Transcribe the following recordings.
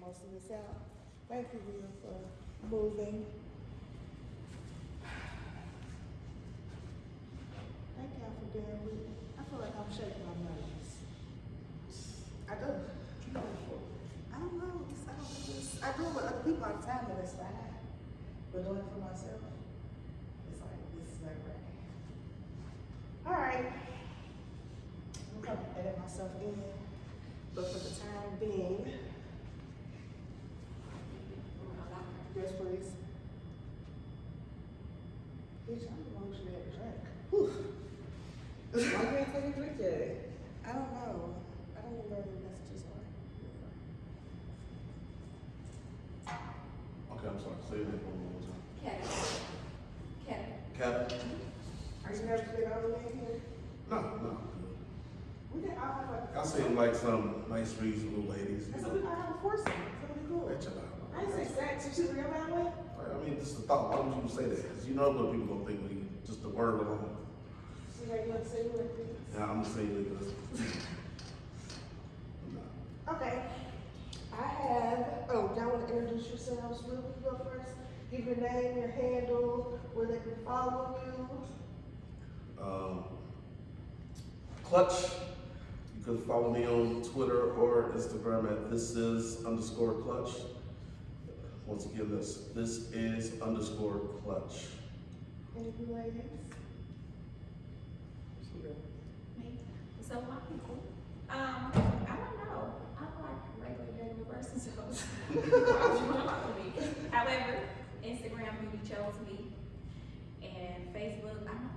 most of this out. Thank you, Rita, for moving. Thank y'all for being with me. I feel like I'm shaking my nerves. I do. I don't know. I do it with other people all the time, but it's fine. But doing it for myself, it's like, this is like right. All right. I'm going to edit myself in. But for the time being, yes, please. Bitch, I'm the one who should have a drink. Whew. Why you ain't taking a drink yet? I don't know. I don't even know what the messages are. Okay, I'm sorry. Say your name one more time. Kevin. Kevin? Are you never been over there here? No. We can all have a. I seem like some nice, reasonable ladies. That's what we gotta have a foursome. It's gonna be cool. Hey, chill out. I didn't say sex. You see real that way? I mean, just a thought. Why would you say that? Because you know what people gonna think when you just the word alone. See how you want to say you like this? Yeah, I'm gonna say it this. Okay. I have, y'all want to introduce yourselves? Will you go first? Give your name, your handle, where they can follow you. Clutch. You can follow me on Twitter or Instagram at @thisis_clutch. Once again, this is_clutch. And you ladies? Me. So my people, I don't know. I'm like regular person, so I was trying to follow me. However, Instagram really chose me, and Facebook, I don't know.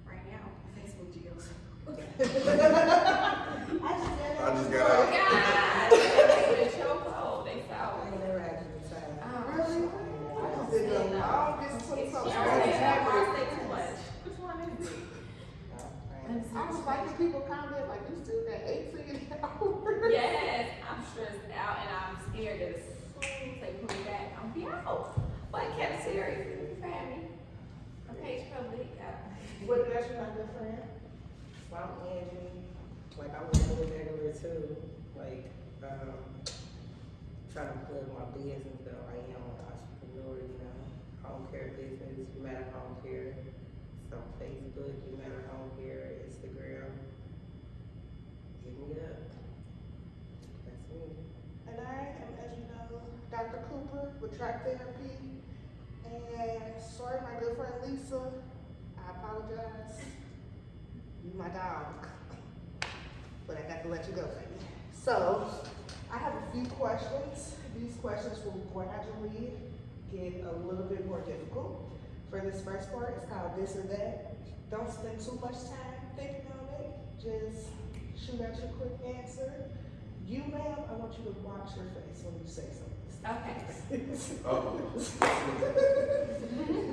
Right now, Facebook jails. I just got Oh out. God, they chokehold. They saw I me. ain't never had you decide. Really? I just did the longest 20 It's something. I say too much. Which one is it? I was like, the people comment, like, you still got 18 hours. Yes, I'm stressed out and I'm scared that as soon as they put me back, I'm be out. But kept serious, you found me. A page public. What about you, my good friend? So I'm Angie. Like I was a little regular too. Like trying to plug my business though. I am an entrepreneur, you know. Home care business, you matter home care. It's on Facebook, you matter home care, Instagram. Hit me up. That's me. And I am, as you know, Dr. Cooper with Track Therapy. And sorry, my good friend Lisa, I apologize. You my dog. But I got to let you go, baby. So, I have a few questions. These questions will gradually get a little bit more difficult. For this first part, it's called This or That. Don't spend too much time thinking on it. Just shoot out your quick answer. You, ma'am, I want you to watch your face when you say something. Okay.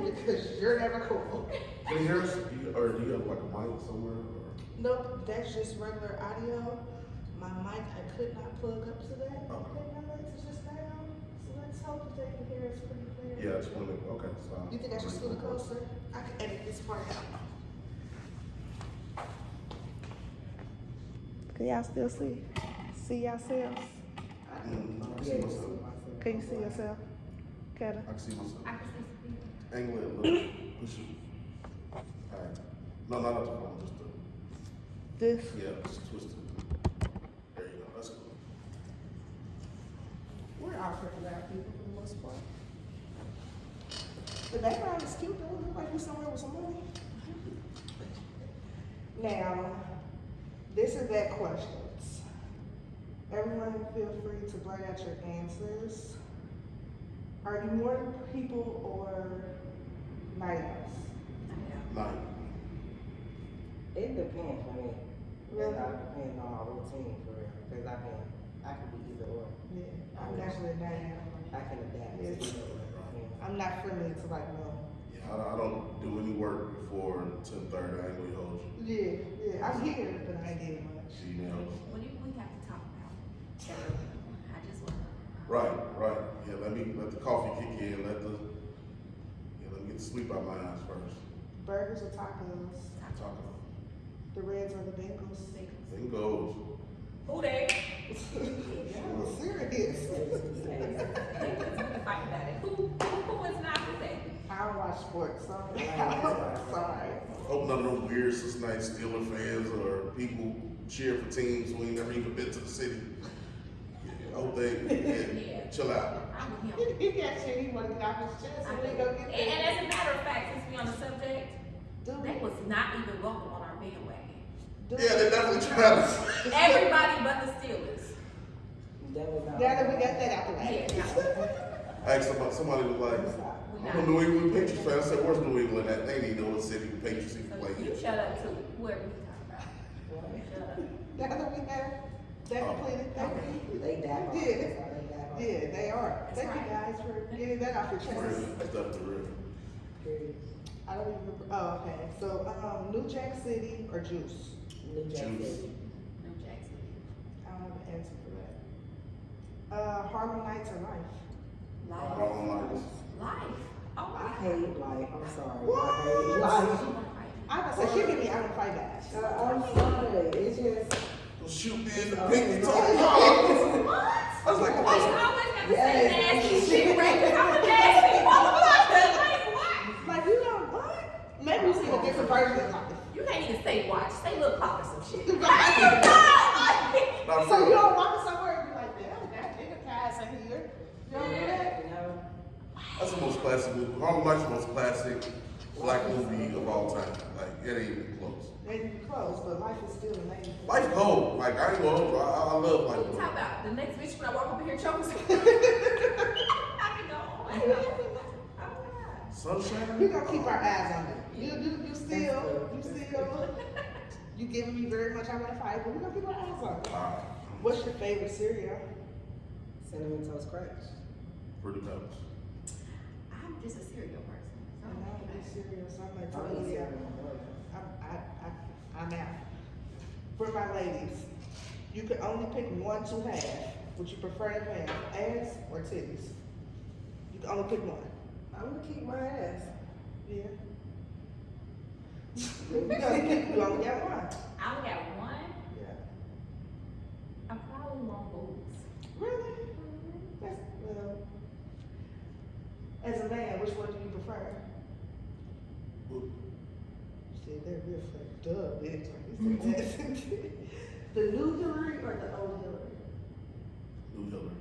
Because you're never cool. Can you hear us? Or do you have like a mic somewhere? Or? Nope, that's just regular audio. My mic, I could not plug up to that. Okay, my lights is just down. So let's hope that they can hear us pretty clear. Yeah, I just want to. Okay, so. You think I should scoot it closer? I can edit this part out. Can y'all still see? See yourselves? I can see myself. Can you see yourself? Kata? I can see myself. I can see some people. Angle it a little. Push it. Alright. No, not at the phone, just the. This? Yeah, just twist it. There you go. That's cool. We're all pretty loud people for the most part. The background is cute though. It look like we're somewhere with some money. Now, this is that questions. Everyone feel free to blurt out your answers. Are you morning people or night owls? Night. It depends on me. Really? It all depends on my routine for real. Because I can be either or. Yeah, I'm naturally a night owl. I can adapt to Yes. either or. Yeah. I'm not friendly to like no. Yeah, I don't do any work before 10:30. I ain't gonna hold you. Yeah, I'm here, but I ain't getting much. Emails. What do we have to talk about? I just want to. Right. Yeah, let the coffee kick in. Let me get the sleep out my eyes first. Burgers or tacos? Talk about The Reds or the Bengals? Bengals. Who they? I'm serious. sports, so I'm Yeah. sorry. Hope none of them weird Cincinnati Steelers fans or people cheer for teams who ain't never even been to the city. I hope they chill out. I'm with him. He got shit he wanna get off his chest, so we go get And as a matter of fact, since we on the subject, Do they was not even welcome on our bandwagon. Yeah, they definitely try to. Everybody but the Steelers. That was Now that we got that out the way. Yeah, I asked somebody was like, we I'm a New England Patriots fan. I said, where's New England at? They didn't know what city the Patriots even So play you in. shut up too. Whoever you talking about. Shut up. Now that we have that completed, thank you. They died. Yeah. Yeah, they are. That's Thank you right. guys for getting that off your It's real. chest. That's definitely real. I don't even remember. Oh, okay. So, New Jack City or Juice? New Jack Juice. City. New Jack City. I don't have an answer for that. Harlem Nights or Life? Life. Harlem Nights. Life. Oh, I wow. hate life. I'm sorry. What? I hate She life. wanna fight. I'm gonna say she give me I don't fight back. I'm sorry. It's just. Well, shoot me in the Oh, pink no. toe. I was like, Why come you on. always got to Yes. say nasty shit, right? 'Cause I'm a nasty motherfucker. Like, what? Like, you know what? Maybe we see a different version of life. You can't even say watch. Say look clock or some shit. Right. Not So you real. don't walk somewhere and be like, damn, that nigga pass in here. You don't do that? You know. That's the most classic movie. Harlem Nights is the most classic black movie of all time. Like, it ain't even close. They can be close, but life is still amazing. Life cold. Like, I ain't gonna hold you. I love What life. you talking about? The next bitch when I walk up in here choking. I can go. Oh my God. Sunshine? We gonna keep our eyes on it. You giving me very much I wanna fight, but we gonna keep our eyes on it. Alright. What's your favorite cereal? Cinnamon Toast Crunch. Pretty much. I'm just a cereal person. So I don't eat cereal, so I'm like, I don't totally eat out. cereal. I'm out. For my ladies, you could only pick one to have. Would you prefer to have ass or titties? You can only pick one. I'm gonna keep my ass. Yeah. You only got one. I only got one. Yeah. I probably want boobs. Really? That's, well, as a man, which one do you prefer? See, they're real fucked up, bitch. The new Hillary or the old Hillary? New Hillary.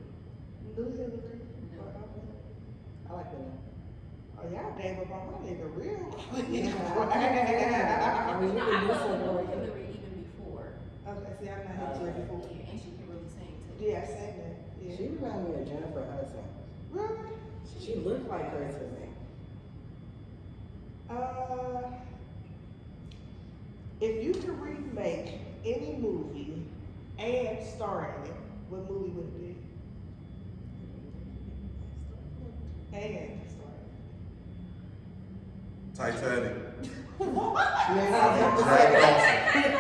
New Hillary? No. Or old Hillary? I like that. Oh, y'all gave up on my nigga real quick. Yeah. I mean, you No, can I do was some with more. Hillary even before. Okay, see, I'm not hit you before. Yeah, and she can really sing too. Yeah, I said that. Yeah. She reminded me of Jennifer Hudson. Really? She looked like her to me. If you could remake any movie and star in it, what movie would it be? And star Titanic. What? Jack Dawson.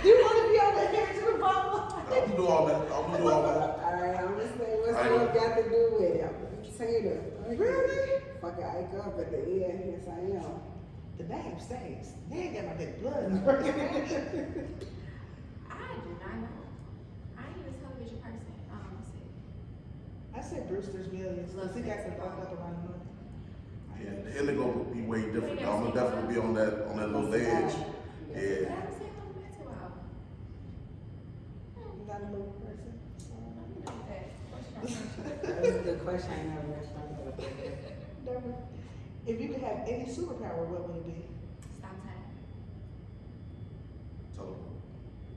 You want to be on the hair to the bottom? I'm gonna do all that. I'm gonna do all that. Alright, I'm just saying what's I know. that got to do with it. I'm saying it. Really? Fuck, I go up at the end. Yes, I am. The name stays. They ain't got my big blood. I do not know. I ain't even a television person. Honestly. I said Brewster's Millions. Cause he got the fuck up around the money. Yeah, the ending gonna be way different. I'm gonna definitely be on that little edge. I Yeah. haven't seen no mental out. You not a movie person? That was a good question. I never thought about that. Never. If you could have any superpower, what would it be? Stop time. Teleport.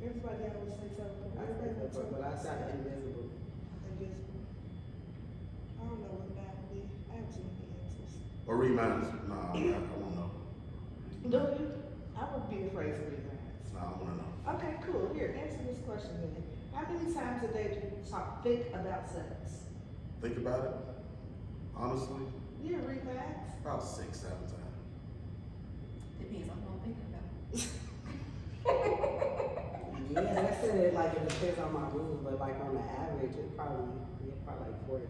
Everybody always say something. I think that's what, but I sound invisible. Invisible. I don't know what that would be. I have too many answers. Or read minds. Nah, I don't know. Do you? I would be afraid to read minds. Nah, I wanna know. Okay, cool. Here, answer this question then. How many times a day do you think about sex? Think about it. Honestly, Yeah, read minds. about 6, 7 times. Depends on who I'm thinking about. Yeah, that's it. Like it depends on my mood, but like on the average, it probably like 45.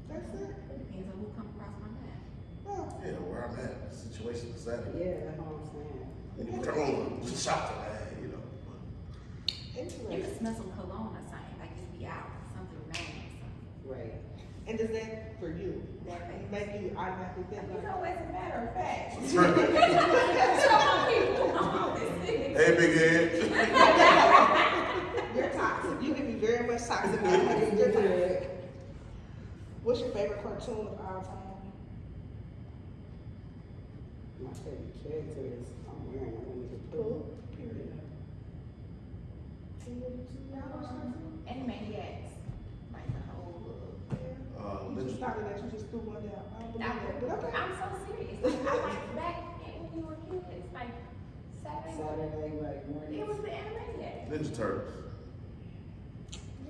That's it. Depends on who comes across my path. Oh, Yeah, where I'm at, the situation is at. Yeah, that's what I'm saying. You come on, just shop to that, you know. You interesting. can smell some cologne or something, like just be out, something remains. Right. And does that, for you, That face. make you automatically think It's like, always a matter of fact. That's right. Tell my people, I'm always sick. Hey, big head. you're toxic. You can be very much toxic. You're toxic. What's your favorite cartoon of all time? My favorite character is I'm wearing one of the Cool. Period. Can you Y'all watch cartoons? Animaniacs. Like the whole book. You just started that, you just threw one down. I don't believe that, but okay. I'm so serious. Like, I like back when we were kids, like Saturday, like morning. It was the Animaniacs. Ninja Turtles.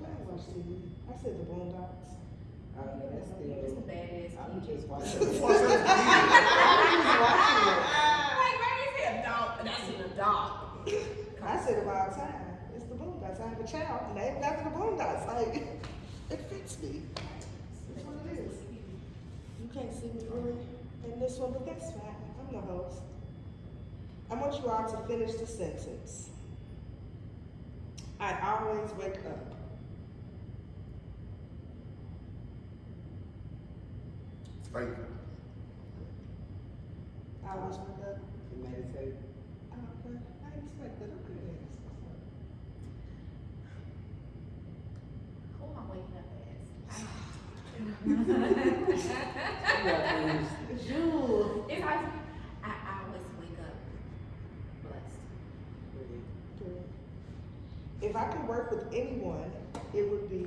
I watch TV. I said the Boondocks. Oh, yeah, that's It was still. the badass. I'm kid. just watching. What's that? Like, why you say a dog? That's an dog. I said it all the time. It's the Boondocks. I have a child named after the Boondocks. Like, it fits me. That's what it is. You can't see me really in this one, but that's fine. I'm the host. I want you all to finish the sentence. I'd always wake up. Thank you. I always wake up. Meditate. Oh, okay. I expected. Okay. Who am I waking up as? It's you. It's like, I always wake up blessed. If I could work with anyone, it would be.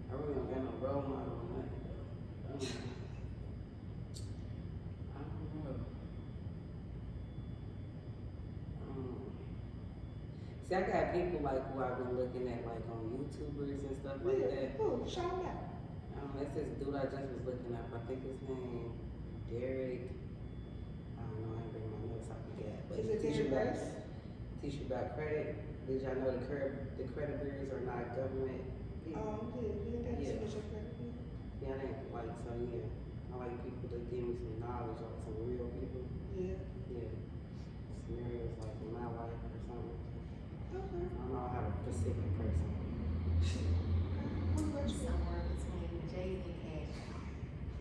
I really don't got no role model or nothing. I don't know. See, I got people like who I've been looking at like on YouTubers and stuff like that. Who? Shout him out. That's this dude I just was looking up. I think his name Derek. I don't know. I ain't bring my notes. I forget. But Is it teach you Derek about- Rice? Teach you about credit. Did y'all know the credit bureaus are not government people? Yeah. Yeah. That's Yeah, I ain't like so. Yeah, I like people that give me some knowledge, like some real people. Yeah. Yeah, scenarios like in my life or something. Okay. I don't know how to specific person. What about you? Somewhere between Jay and Cash.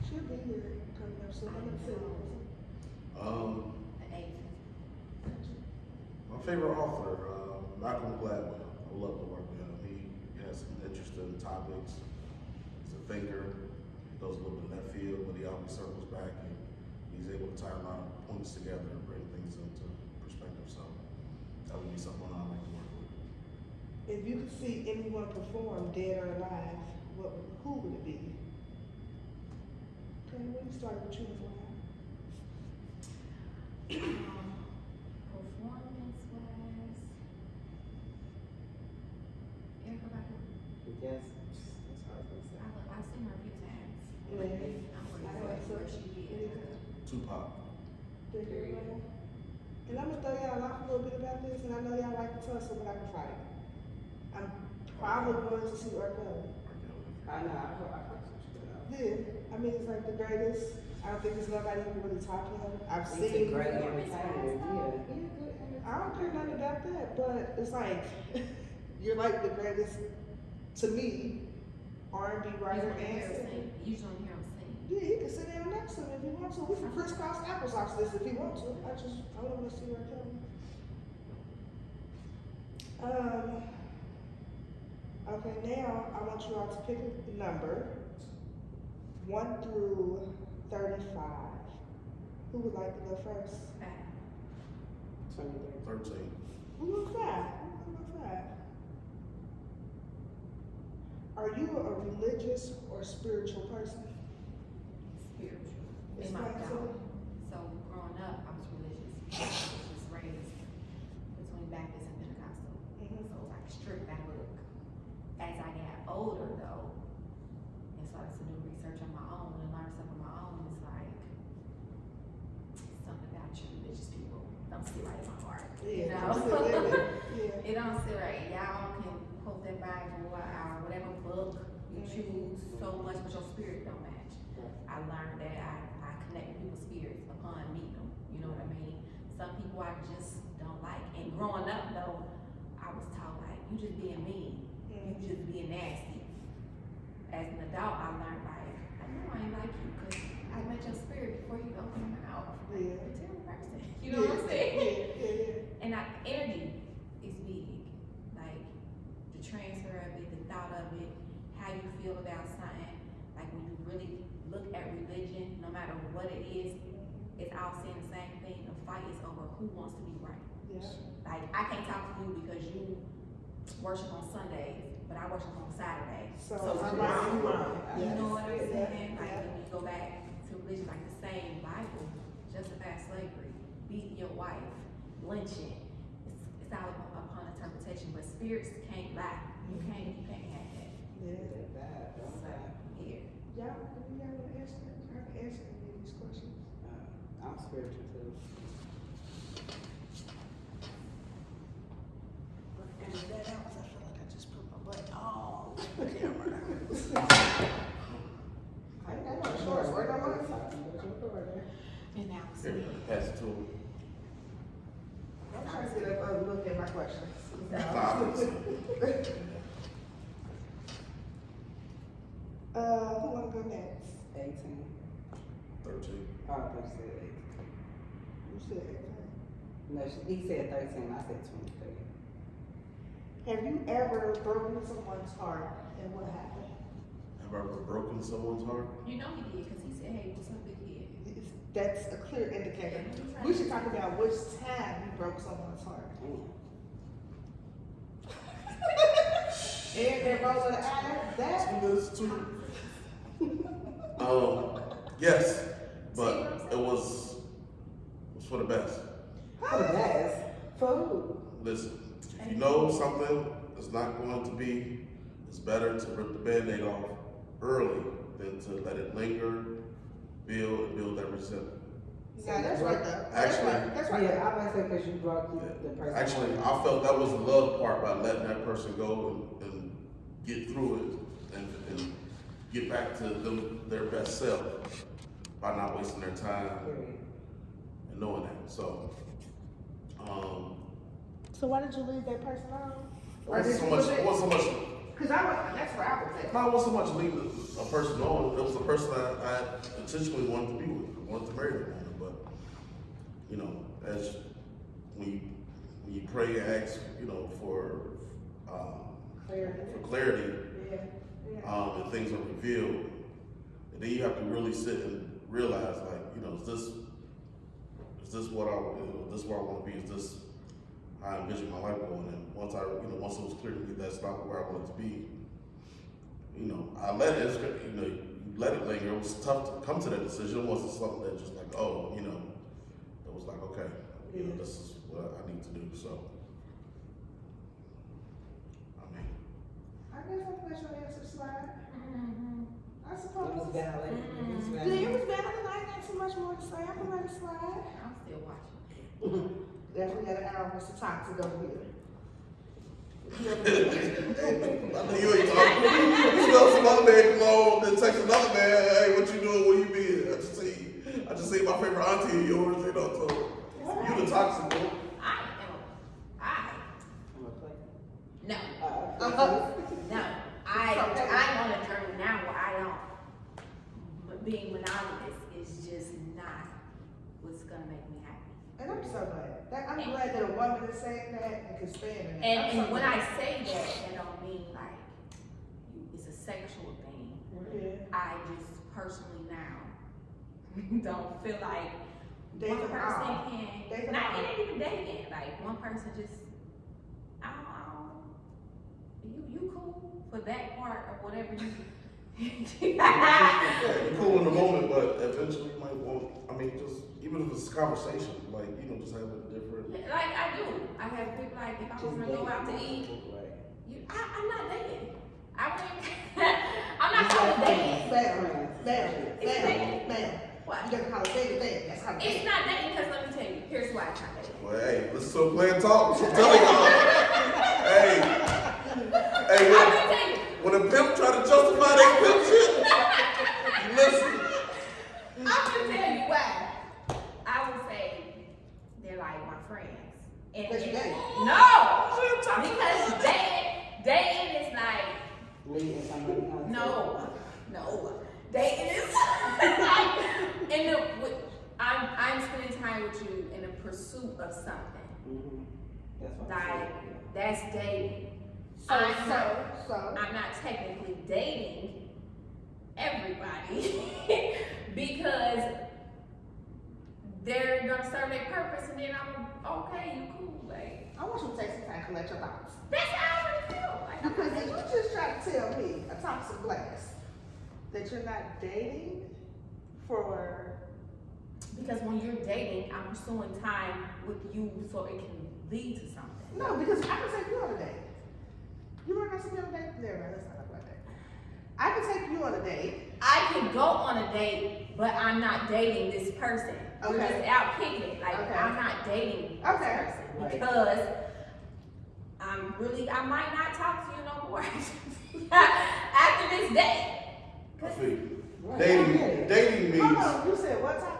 She'll be here coming up soon. I'm gonna tell you. The eighth. My favorite author, Malcolm Gladwell. I love to work with him. He has some interesting topics. He's a thinker. He goes a little bit left field, but he always circles back and he's able to tie a lot of points together and bring things into perspective. So that would be someone I like to work with. If you could see anyone perform, dead or alive, who would it be? Okay, we started with you, Florida. Performance wise, Erica Badu. Yes, that's how I was gonna say. I've seen her a few times. Yeah. I'm pretty sure where she is. Tupac. And I'm gonna throw y'all off a little bit about this, and I know y'all like to tussle, but I can fight. I'm probably going to see R. Kelly. I know. I heard some shit out. Yeah, I mean, it's like the greatest. I don't think there's nobody who really top him. I've He's a seen. great entertainer. Yeah, good I don't care nothing about that, but it's like you're like the greatest to me, R&B writer and singer. You just don't hear him sing. Yeah, he can sit down next to him if he wants to. We can crisscross applesauce this if he wants to. I don't want to see R. Kelly. Okay, now I want you all to pick a number, 1 through 35. Who would like to go first? 23. 13. Who goes 5? Who goes 5? Are you a religious or spiritual person? Spiritual. It's In my like family. So growing up, I was religious. I was raised between Baptist and Pentecostal. Mhm. So it was like strict that look. As I got older though, and started to do research on my own and learn stuff on my own, it's like something about you religious people don't sit right in my heart. You know? Yeah. It don't sit right. Y'all can quote that Bible or whatever book you choose so much, but your spirit don't match. I learned that I connect with people's spirits upon meeting them. You know what I mean? Some people I just don't like. And growing up though, I was taught like, you just being mean. You just being nasty. As an adult, I learned like, I know I ain't like you because I met your spirit before you open your mouth. Yeah. You're a terrible person. You know what I'm saying? Yeah. And energy is big. Like the transfer of it, the thought of it, how you feel about something. Like when you really look at religion, no matter what it is, it's all saying the same thing. The fight is over who wants to be right. Yeah. Like I can't talk to you because you worship on Sundays, but I worship on Saturdays. So it's I'm wrong. right. You know what I'm saying? Like Yeah. when you go back to religion, like the same Bible, justified slavery, beating your wife, lynching. It's all upon interpretation, but spirits can't lie. You can't have that. Yeah. So yeah. Y'all want to answer that? I can answer any of these questions. I'm spiritual too. And if that happens, I feel like I just put my butt all over the camera. I ain't got no choice. Where am I? And now, Here, pass it to him. I'm trying to get up and look at my questions. Who wanna go next? 18. 13. Oh, I thought you said 18. You said 18. No, he said 13, I said 23. Have you ever broken someone's heart and what happened? Have I ever broken someone's heart? you know he did because he said, "Hey, what's up, big kid?" That's a clear indicator. We should talk about which time you broke someone's heart. And that roll of the eye, that. Yes, but it was for the best. For the best. Food. Listen, if you know something is not going to be, it's better to rip the Band-Aid off early than to let it linger, build that resentment. Yeah, that's right though. Actually- That's right. Yeah, I was say because you brought the person. Actually, I felt that was the love part by letting that person go and get through it and get back to their best self by not wasting their time Period. and knowing that. So, So why did you leave that person alone? it wasn't so much. Cause that's where I was at. No, it wasn't so much leaving a person alone. It was a person I intentionally wanted to be with, wanted to marry that woman. But you know, as when you pray and ask, you know, for clarity, Yeah. and things are revealed, and then you have to really sit and realize, like, you know, is this what this where I want to be? Is this how I envision my life going? And once it was clear to me that's not where I wanted to be, you know, I let it, you know, you let it linger. It was tough to come to that decision. It wasn't something that just like, oh, you know, it was like, okay, you know, this is what I need to do. So, I mean, I guess I'll let your answer slide. I It was suppose. valid. It was Yeah, valid. it was valid. I ain't got too much more to say. I can let it slide. I'm still watching. Definitely had an hour of Mr. Toxic over here. I know you ain't talking. You know, some other man come on and text another man, hey, what you doing? Where you been? I just see my favorite auntie of yours, you know, so you the toxic one. I'm gonna play. No, Uh-huh. I'm on a journey now where I don't, but being monogamous is just not what's gonna make me happy. And I'm so glad. I'm glad that a woman is saying that and can stand in that. And when I say that, I don't mean like it's a sexual thing. Yeah. I just personally now don't feel like Dating one person all. can, Dating not, all. it ain't even dating, like one person just, I don't, you cool for that part or whatever you. Yeah, you're cool in the moment, but eventually you might want, I mean, just, even if it's a conversation, like, you know, just have a different. Like I do, I have people like if I was gonna go out to eat, I'm not dating. I wouldn't, I'm not calling dating. Ma'am. What? You gotta call it dating. That's how It's not dating because let me tell you, here's why it's not dating. Well, hey, listen to a player talk. I'm telling y'all. Hey, I'm gonna tell you. when a pimp try to justify that pimp shit, you listen. I'm gonna tell you why. I would say they're like my friends. And Because you dating. no, because dating is like Leading somebody else. No. Dating is like, I'm spending time with you in the pursuit of something. Mm-hmm. That's what Like, I'm saying. that's dating. So, I'm not technically dating everybody because they're gonna serve their purpose, and then I'm okay, you cool, like I want you to take some time to collect your thoughts. that's how I really feel. Like I'm Because not if you dating. just try to tell me, a toxic blast, that you're not dating for, Because when you're dating, I'm pursuing time with you so it can lead to something. no, because I can take you on a date. You want to take me on a date? Never mind, let's not talk about that. I can take you on a date. I can go on a date, but I'm not dating this person. We're Okay. just out kicking it. Like Okay. I'm not dating this Okay. person Right. because I might not talk to you no more after this day. I feel you. Right. Dating means. Hold on, you said what toxic?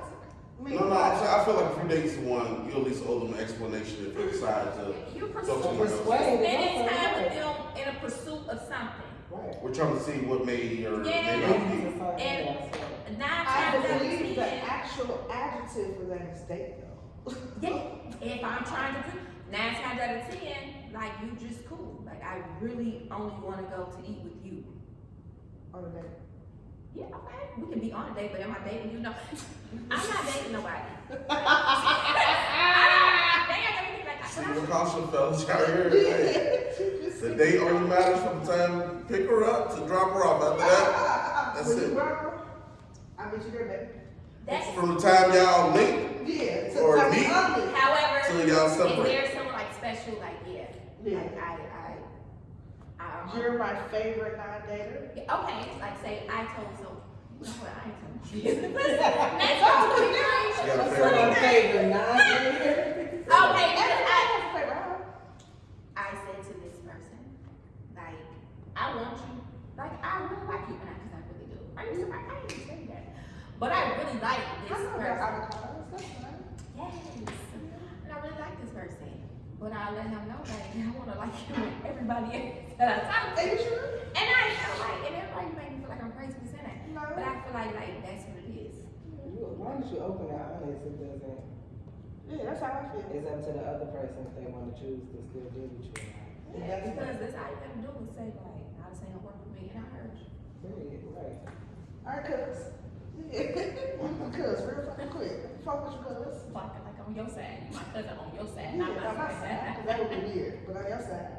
No, I'm saying, I feel like if you date someone, you at least owe them an explanation if you decide to You're talk to pursuing, someone else. Persuade. spending time with them in a pursuit of something. Right. We're trying to see what may or may Yeah. not be. And 9 I times out of believe the 10, actual adjective for that is date though. yeah, if I'm trying to do 9 times out of 10, like you just cool. Like I really only want to go to eat with you. On a date. Yeah, okay. We can be on a date, but am I dating you? No. I'm not dating nobody. See what caution fellas out here. Like, the date only matters from the time you pick her up to drop her off. After that, that's When you it. grow, I bet you there, baby. That's, From the time y'all link Yeah, to Or tell me. me ugly. however, till y'all if separate. there's someone like special, like yeah, Yeah. like I You're my favorite non-dater. yeah, okay, like say I told so. You know what? I ain't telling you. She got a What's your favorite non-dater? Okay, because Everybody has a favorite. I said to this person, like, I want you, like, I really like you, because I really do. I didn't say that. But I really like I this know person. about avocados, that's fine. Yes. And I really like this person. But I let him know that I want to like him with everybody else that I talk to. Are you sure? And I feel like, and everybody make me feel like I'm crazy for saying that. No. But I feel like that's what it is. As long as you open and honest, it doesn't. Yeah, that's how I feel. It's up to the other person if they want to choose to still deal with you or not. Yeah, because that's all you gotta do is say, like, nah, this ain't gonna work for me, and I heard you. Period. Right. Alright, cuz. Yeah. Cuz, real fucking quick. Fuck with you, cuz. Fucking like on your side. You my cousin on your side, Yeah, not on my my side, side. 'cause that would be weird, but on your side.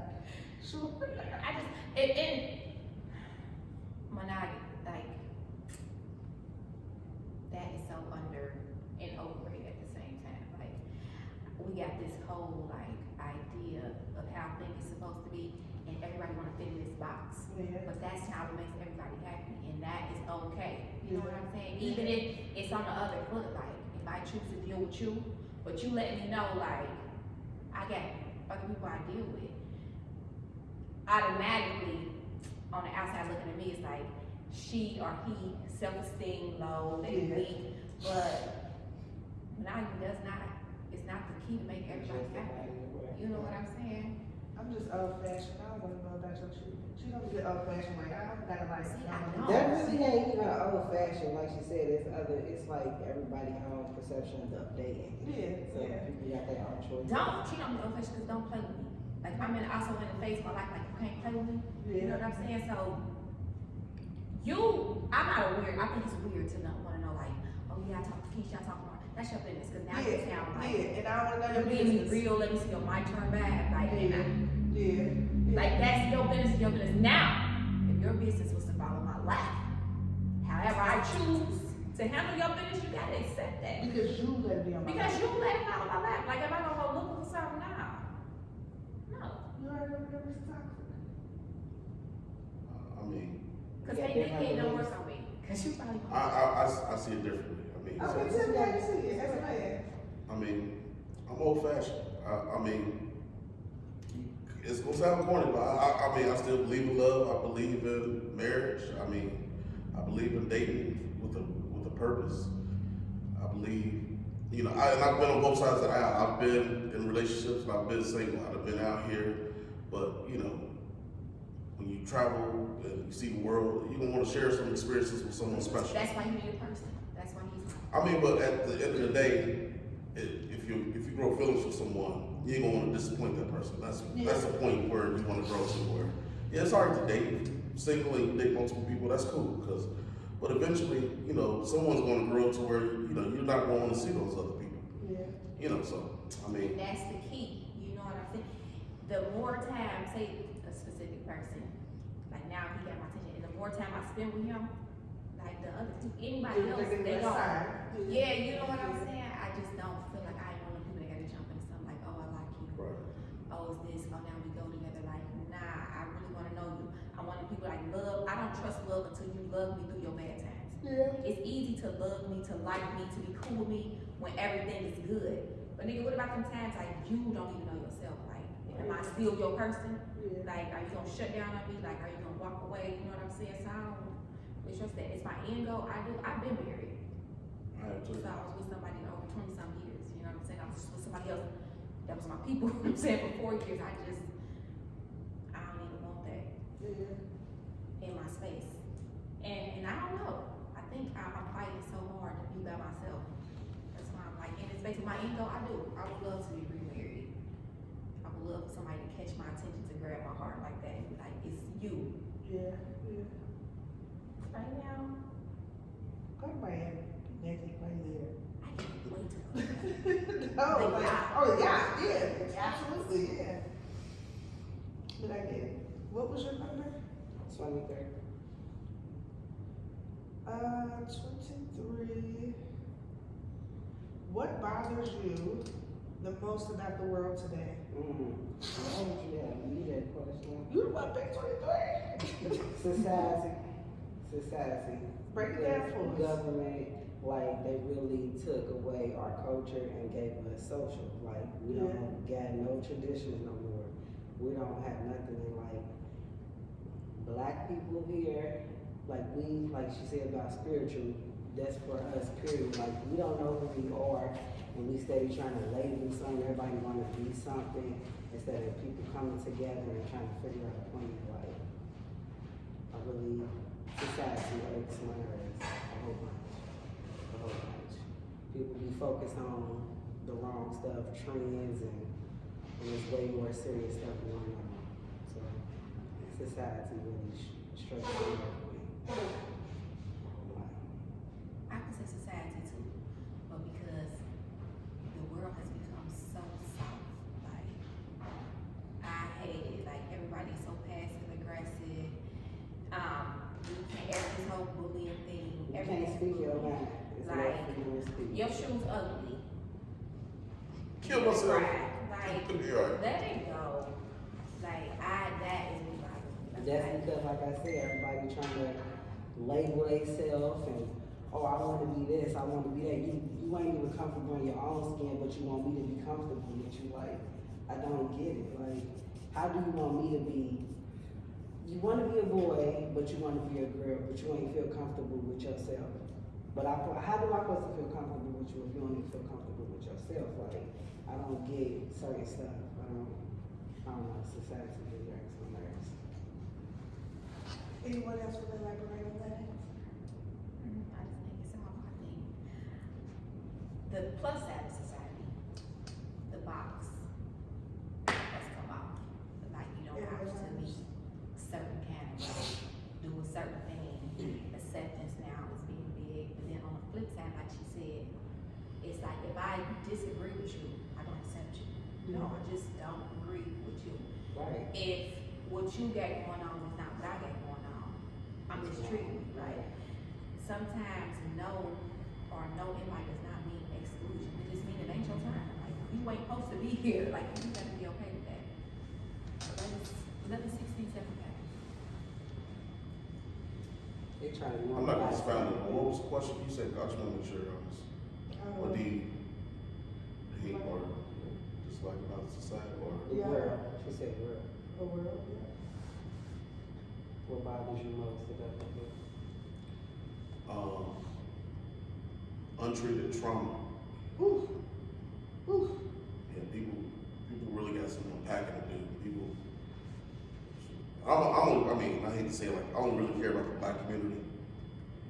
Sure. I just, and monogamy, like, that is so under and overrated at the same time. Like, we got this whole, like, idea of how things are supposed to be, and everybody wanna fit in this box. Yeah. But that's how it makes everybody happy, and that is okay. You know what I'm saying? Yeah. Even if it's on the other foot, like, if I choose to deal with you, but you let me know, like, I got other people I deal with, automatically, on the outside looking at me, it's like, she or he, self-esteem low, they Yeah. weak, but monogamy does not, it's not the key to make everybody happy. You know what I'm saying? I'm just old fashioned. I don't want to know about your shit. She don't get old fashioned like I don't gotta like. See, I know. That really ain't even old fashioned, like she said. It's like everybody's own perception of dating. Yeah, So yeah. people got their own choices. Don't cheat on me, old fashioned, because don't play with me. Like, I'm also in the phase where I like, you can't play with me. You know what I'm saying? So, I'm not a weird, I think it's weird to want to know, like, oh yeah, I talk to Keisha, I talk to her. That's your business, because now you sound like, Yeah, and I don't want to know you your being business. real, let me see your mic turn back. Like, Yeah, yeah. like, that's your business. Now, if your business was to follow my life, however I choose to handle your business, you gotta accept that. Because you let me on my Because you let it follow my life. Like, am I gonna go looking for something now? No. You already know what it's toxic. I mean, Because Yeah, they different don't ways. work on me. Because you probably I see it differently. I mean, Okay, tell me how you see it as a man. I mean, I'm old fashioned. I mean, it's gonna sound corny, but I mean, I still believe in love. I believe in marriage. I mean, I believe in dating with a purpose. I believe, you know, and I've been on both sides of the aisle. I've been in relationships and I've been single. I've been out here, but you know, when you travel and you see the world, you're gonna want to share some experiences with someone special. That's why you need a person. That's why he's. I mean, but at the end of the day, if you grow feelings for someone, you ain't gonna want to disappoint that person. That's the point where you want to grow to where, yeah, it's hard to date single and date multiple people. That's cool, but eventually, you know, someone's gonna grow to where, you know, you're not gonna want to see those other people. Yeah. You know, so I mean, And that's the key. You know what I'm saying? The more time, say a specific person, like now he got my attention, and the more time I spend with him, like the other two, anybody else, they don't. Yeah, you know what I'm saying? I just don't feel like I want people that gotta jump into something like, oh, I like you. right. Oh, it's this. Oh, now we go together. Like, nah, I really wanna know you. I want people like love. I don't trust love until you love me through your bad times. Yeah. It's easy to love me, to like me, to be cool with me when everything is good. But nigga, what about them times like you don't even know yourself? Like, am I still your person? Yeah. Like, are you gonna shut down on me? Like, are you gonna walk away? You know what I'm saying? So I don't. It's just that it's my end goal. I've been married. I have So too. I was with somebody over 20 some years. You know what I'm saying? I was with somebody else that was my people. You know what I'm saying for 4 years. I don't even want that Yeah. in my space. And I don't know. I think I'm fighting so hard to be by myself. That's why I'm like, in this space of my ego, I would love to be remarried. I would love for somebody to catch my attention, to grab my heart like that. And be like, it's you. Yeah. Yeah. Right now, Go to Miami. Naked right there. I can't wait to go. Oh, The yacht. oh yeah, yeah, absolutely, yeah. But I get it. What was your number? 23. 23. What bothers you the most about the world today? Why would you have me that question? You the one pick 23. Society. Break it down for us. Government, like they really took away our culture and gave us social. Like we don't got no traditions no more. We don't have nothing in like black people here. Like she said about spiritual, that's for us, period. Like we don't know who we are and we steady trying to label something, everybody wanna be something instead of people coming together and trying to figure out a point of life. I really, society irks my nerves a whole bunch. People be focused on the wrong stuff, trends, and there's way more serious stuff going on. So society really struggles with me. I could say society too, but because the world has become so soft, like I hate it. Like everybody's so passive aggressive. This whole bullying thing. You can't speak your mind. It's Like, not freedom of speech. Your shoes ugly. Kill myself. Like, Yeah. let it go. Like that is what bothers me. That's because, like I said, everybody trying to label themselves and, oh, I want to be this, I want to be that. You ain't even comfortable in your own skin, but you want me to be comfortable with you. Like, I don't get it. Like, how do you want me to be? You want to be a boy, but you want to be a girl, but you ain't feel comfortable with yourself. But how do I supposed to feel comfortable with you if you don't even feel comfortable with yourself? Like, I don't get certain stuff. I don't know. Society really irks my nerves. Anyone else want to elaborate on that? I just think it's all, I think, the plus side of society, the box has come off. Like, you don't have to be certain kind of way, do a certain thing. Acceptance now is being big, but then on the flip side, like she said, it's like if I disagree with you, I don't accept you. No, I just don't agree with you. Right. If what you got going on is not what I got going on, I'm mistreating you, right? Sometimes no or no invite does not mean exclusion. It just means it ain't your time. Like, you ain't supposed to be here. Like, you gotta be okay with that. 11, 16, 17. They try to I'm not gonna expound it. What was the question? You said, I just want to make sure I was. Or do you hate or dislike about society or? The world. She said world. The world, yeah. What bothers you most about the book? Untreated trauma. Whew. Whew. Yeah, people really got some unpacking to do. People, I I mean, I hate to say it, like, I don't really care about the black community.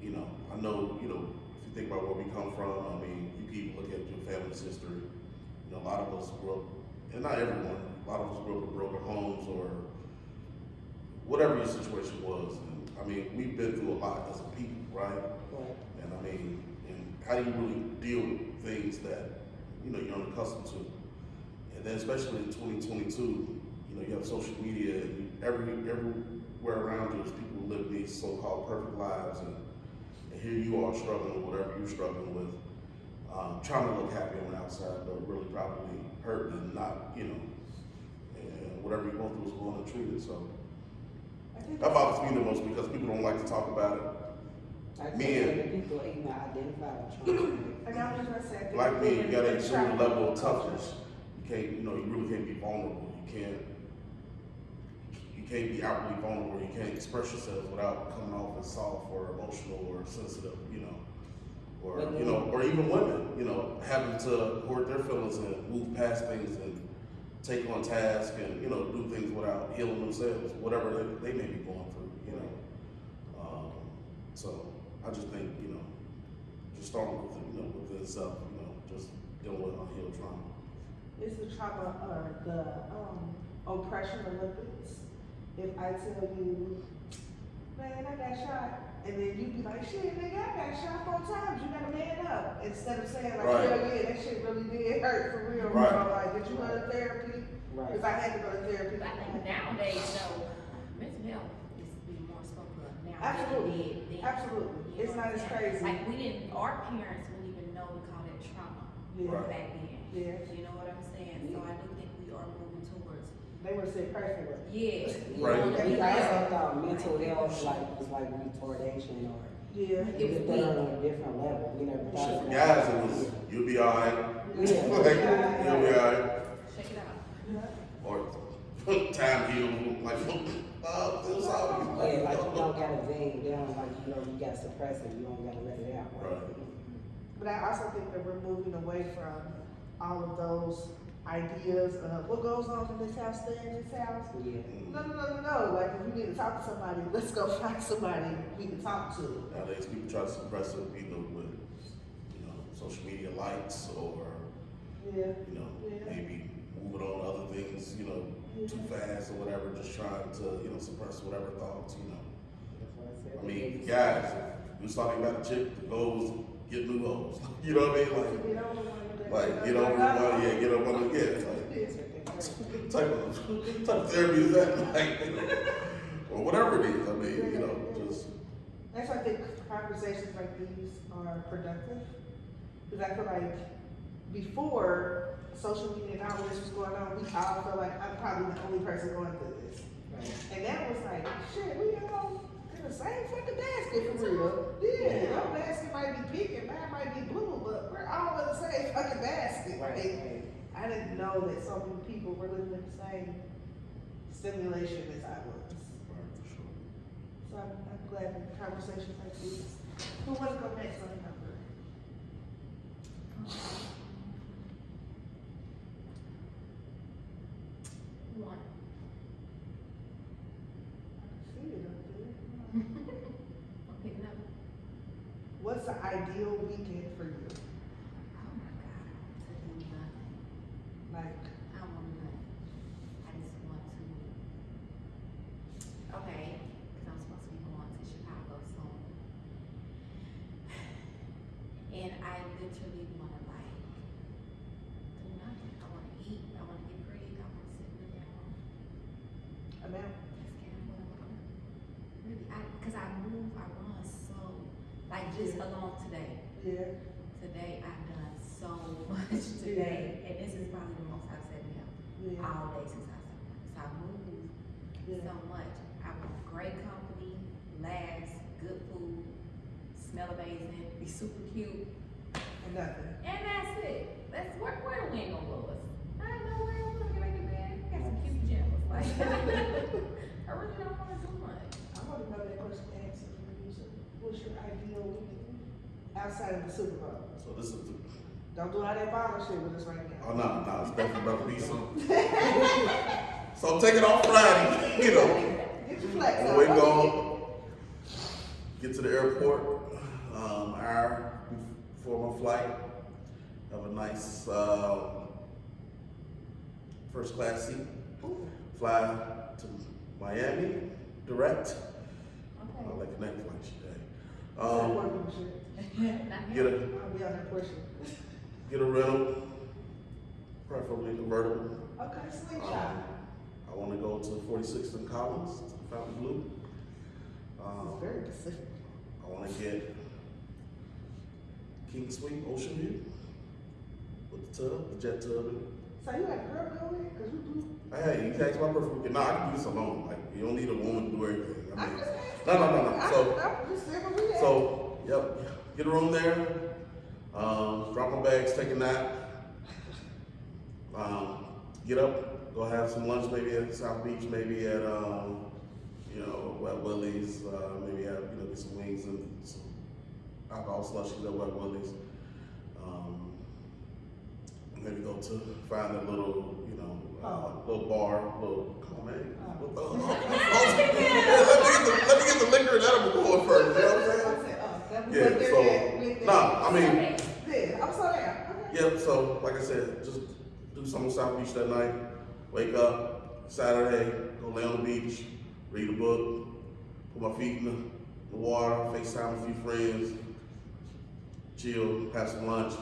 You know, I know, you know, if you think about where we come from, I mean, you can even look at your family's history. You know, a lot of us grew up, and not everyone, a lot of us grew up with broken homes or whatever your situation was. And I mean, we've been through a lot as a people, right? Right. And I mean, and how do you really deal with things that, you know, you're unaccustomed to? And then especially in 2022, you know, you have social media, and everywhere around you is people who live these so-called perfect lives, and here you are struggling with whatever you're struggling with, trying to look happy on the outside, but really probably hurt and not, you know, and whatever you're going through is going untreated. So I think that bothers me the most because people don't like to talk about it. I Men. think people even identify with trauma. And I was just gonna say, I think Like me, you gotta women exert a try- level of toughness. You can't, you know, you really can't be vulnerable. You can't be outwardly vulnerable. You can't express yourself without coming off as soft or emotional or sensitive, you know. Or, you know, or even women, you know, having to hoard their feelings and move past things and take on tasks and, you know, do things without healing themselves, whatever they may be going through, you know. So I just think, you know, just starting with, you know, with itself, you know, just dealing with unhealed trauma. It's the trauma or the oppression Olympics. If I tell you, man, I got shot, and then you be like, shit, nigga, I got shot 4 times. You gotta man up. Instead of saying like, Right. yeah, that shit really did hurt for real. Right. Bro. Like, did you go to therapy? Right. If I had to go to therapy, But I think nowadays, though, mental health is being more spoken of now. Absolutely. Than it did then. Absolutely. You know It's what not I'm as saying? crazy. Like, our parents wouldn't even know we call it trauma Yeah. Right. back then. Yeah. You know what I'm saying? So I do think we are moving towards, They would have said personally. yeah. Right. We also thought mental health was like retardation or Yeah. It it was was done on a different level. We never thought Shit, of for that. guys, it was, you'll be alright. Yeah. Like, you'll be alright. Check it out. Yeah. Or time healed, like, feel sorry. Yeah, like you don't gotta vent down, like you know you gotta suppress it. You don't gotta let it out. Right. But I also think that we're moving away from all of those ideas of what goes on in this house, stay in this house. Yeah. No. Like, if you need to talk to somebody, let's go find somebody we can talk to. Nowadays, people try to suppress it either with, you know, social media likes or, Yeah. you know, Yeah. maybe moving on to other things, you know, too fast or whatever, just trying to, you know, suppress whatever thoughts, you know. That's what I said. I mean, guys, if you was talking about a chick, the goal was get new hoes. You know what I mean? Like get over one, yeah, get over one, yeah. Like, type of therapy is that? Like, you know, or whatever it is. I mean, you know, just That's why I think conversations like these are productive. Because I feel like before social media and all this was going on, we all felt like I'm probably the only person going through this. And that was like, shit, we all in the same fucking basket for real. Yeah, your basket might be pink and mine might be blue, but we're all in the same fucking basket. Like, I didn't know that so many people were living in the same stimulation as I was. right, for sure. So I'm glad that conversations like these. Who wants to go next on the number? One. I can see it up there. I'm picking up. What's the ideal weekend for you? Oh my God, to do nothing. Like, I want nothing. I just want to. Okay, because I'm supposed to be going to Chicago soon. And I literally want to like do nothing. I want to eat. I want to get pretty. I want to sit in the living room. amount? That's kind of what I want. Really, because I move, I run so, like just alone today. Yeah. Today I've done so much today, and this is probably the most I've said in here Yeah. all day since I started. So I moved Yeah. so much. I want great company, laughs, good food, smell amazing, be super cute, And nothing. and that's it. That's where the wind gonna blow us. I don't know where I'm gonna make it bad. Got some cute pajamas. Like I really don't want to do much. I want to know that question answer for you. So what's your ideal weekend outside of the Super Bowl? So this is the, Don't do all that bottle shit with us right oh now. no, it's definitely about to be something. So take it off Friday, you know. Get flex On out. the way What home, get to the airport, hour before my flight. Have a nice first class seat. Ooh. Fly to Miami direct. Okay. I like connect flights today. That working shit. Not Get yet. a I'll be on that portion. get a rental, preferably convertible. Okay, slingshot. I want to go to 46th and Collins, to Fountain Blue. It's very Pacific. I want to get King Suite Ocean View with the tub, the jet tub. So you had a girl go in? Cause you do. Hey, you asked my perfect weekend. Nah, I can do this alone. Like, you don't need a woman to do everything. I I'm mean, just no. So, I'm just saying what we had. so, yep, get a room there. Drop my bags, take a nap. Get up, go have some lunch, maybe at South Beach, maybe at Wet Willie's. Maybe have get some wings and some alcohol slushies at Wet Willie's. Maybe go to find a little little bar, come on man. Let me get the liquor and edible going first. You know what I'm saying? Yeah. So nah, I mean. Yeah, I'm sorry. Okay. Yep, so like I said, just do something on South Beach that night, wake up, Saturday, go lay on the beach, read a book, put my feet in the water, FaceTime a few friends, chill, have some lunch,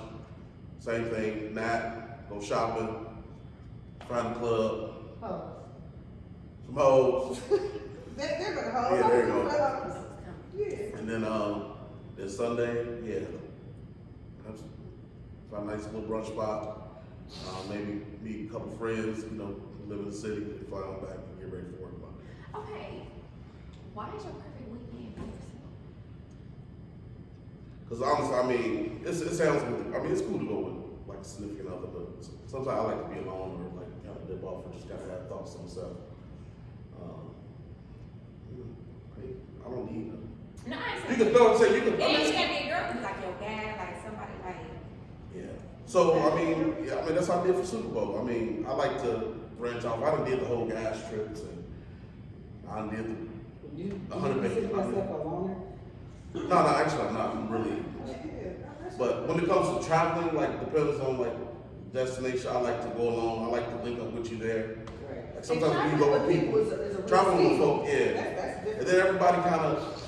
same thing, nap, go shopping, find a club, Hoes. some hoes, They're gonna hold. Yeah, there you go. Yeah. and then Sunday, find a nice little brunch spot. Maybe meet a couple friends, who live in the city, and fly on back and get ready for work. Okay. Why is your perfect weekend for yourself? Because honestly, I mean, it sounds good. I mean, it's cool to go with like a significant other, but sometimes I like to be alone or like kind of dip off or just kind of have thoughts to myself. I don't need them. No, I You ain't can throw and say you can. It ain't gotta be a girl, it be like your dad, like somebody like. Yeah. So I mean, that's how I did for Super Bowl. I mean, I like to branch off. I done did the whole gas trips and I done did You 100 consider minutes. yourself a loner? No, actually I'm not really. But when it comes to traveling, like depends on like destination. I like to go along. I like to link up with you there. Right. Like sometimes when you go with people, traveling with folk, That's and then everybody kind of.